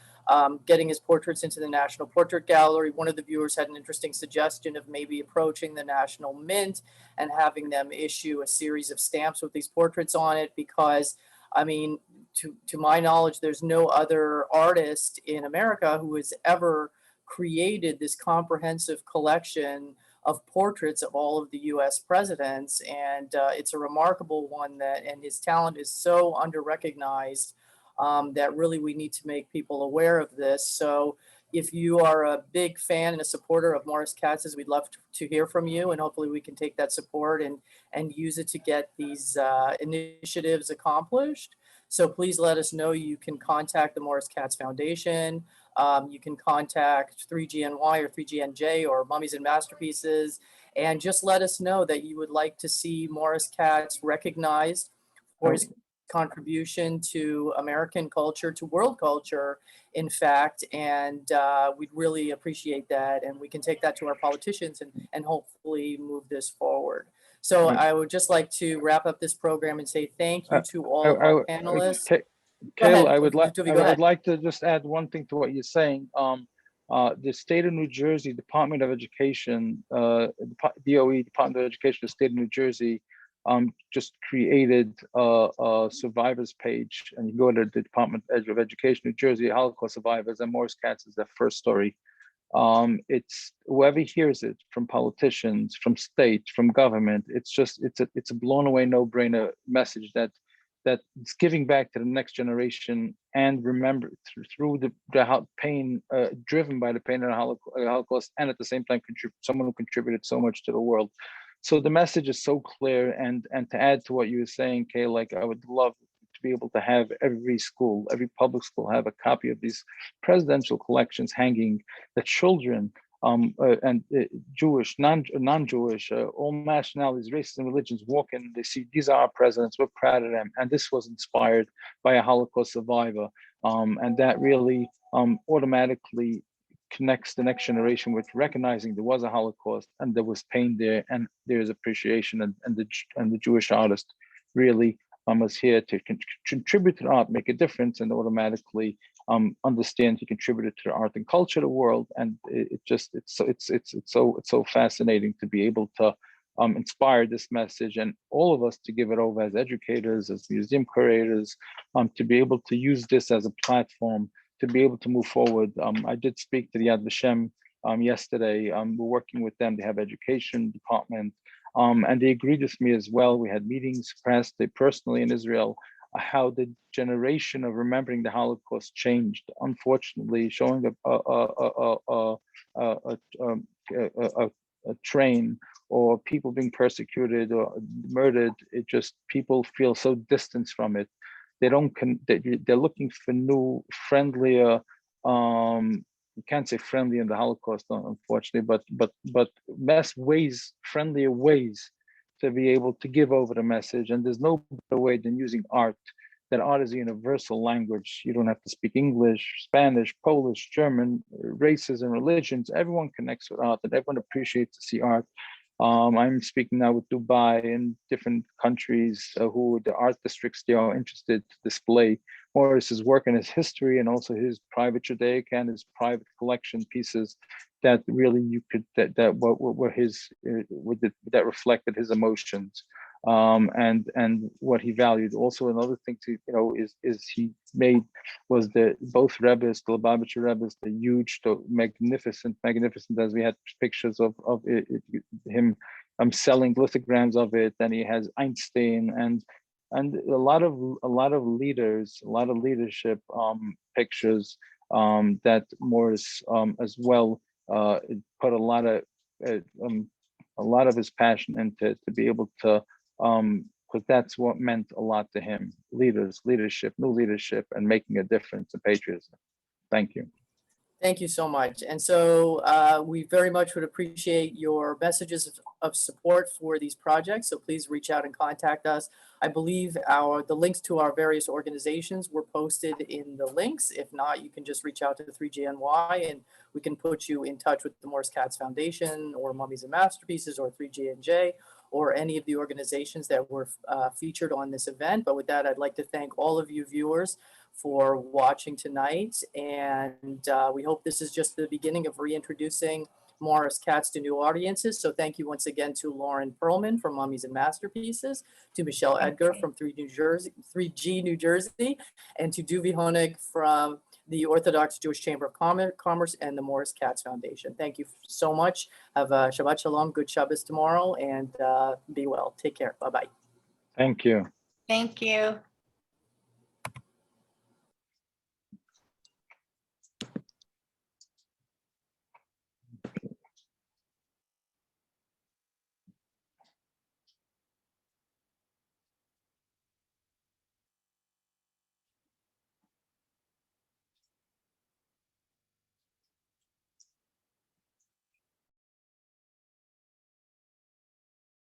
getting his portraits into the National Portrait Gallery. One of the viewers had an interesting suggestion of maybe approaching the National Mint and having them issue a series of stamps with these portraits on it, because I mean, to my knowledge, there's no other artist in America who has ever created this comprehensive collection of portraits of all of the U.S. presidents. And it's a remarkable one and his talent is so under-recognized that really we need to make people aware of this. So if you are a big fan and a supporter of Morris Katz's, we'd love to hear from you, and hopefully we can take that support and use it to get these initiatives accomplished. So please let us know. You can contact the Morris Katz Foundation. You can contact 3GNY or 3GNJ or Mummies and Masterpieces, and just let us know that you would like to see Morris Katz recognized for his contribution to American culture, to world culture, in fact, and we'd really appreciate that, and we can take that to our politicians and hopefully move this forward. So I would just like to wrap up this program and say thank you to all of our panelists. Kayla, I would like to just add one thing to what you're saying. The state of New Jersey Department of Education, DOE, Department of Education, the state of New Jersey, just created a survivors page, and you go to the Department of Education, New Jersey, Holocaust survivors, and Morris Katz is their first story. It's whoever hears it, from politicians, from state, from government, it's a blown away no-brainer message that it's giving back to the next generation, and remember through the pain driven by the pain of the Holocaust, and at the same time someone who contributed so much to the world. So the message is so clear, and to add to what you were saying, Kay, like I would love to be able to have every school, every public school have a copy of these presidential collections hanging, that children and Jewish, non-Jewish, all nationalities, races, and religions walk in, they see these are our presidents, we're proud of them, and this was inspired by a Holocaust survivor, and that really automatically connects the next generation with recognizing there was a Holocaust and there was pain there, and there is appreciation, and the Jewish artist really was here to contribute to the art, make a difference, and automatically understand he contributed to the art and culture of the world. And it's so fascinating to be able to inspire this message, and all of us to give it over as educators, as museum curators, to be able to use this as a platform to be able to move forward. I did speak to the Yad Vashem yesterday. We're working with them. They have education department, and they agreed with me as well. We had meetings personally in Israel, how the generation of remembering the Holocaust changed. Unfortunately, showing a train or people being persecuted or murdered, people feel so distanced from it. They're looking for new, friendlier, you can't say friendly in the Holocaust, unfortunately, but friendlier ways to be able to give over the message. And there's no better way than using art. That art is a universal language. You don't have to speak English, Spanish, Polish, German, races and religions. Everyone connects with art, and everyone appreciates to see art. I'm speaking now with Dubai and different countries who the art districts they are interested to display Morris's work and his history, and also his private Judaic and his private collection pieces that really you could that were his that reflected his emotions and what he valued. Also, another thing to is he made was the both Rebbes, the Lubavitcher Rebbes, the huge, the magnificent as we had pictures of him selling lithograms of it. Then he has Einstein and a lot of leaders, a lot of leadership pictures that Morris as well put a lot of his passion into to be able to because that's what meant a lot to him. Leadership, new leadership, and making a difference in patriotism. Thank you. Thank you so much. And so we very much would appreciate your messages of support for these projects. So please reach out and contact us. I believe the links to our various organizations were posted in the links. If not, you can just reach out to the 3GNY and we can put you in touch with the Morris Katz Foundation or Mummies and Masterpieces or 3GNJ or any of the organizations that were featured on this event. But with that, I'd like to thank all of you viewers for watching tonight. And we hope this is just the beginning of reintroducing Morris Katz to new audiences. So thank you once again to Lauren Perlman from Mummies and Masterpieces, to Michelle Edgar from 3G New Jersey, and to Duvi Honig from the Orthodox Jewish Chamber of Commerce and the Morris Katz Foundation. Thank you so much. Have a Shabbat Shalom, good Shabbos tomorrow, and be well. Take care. Bye-bye. Thank you. Thank you.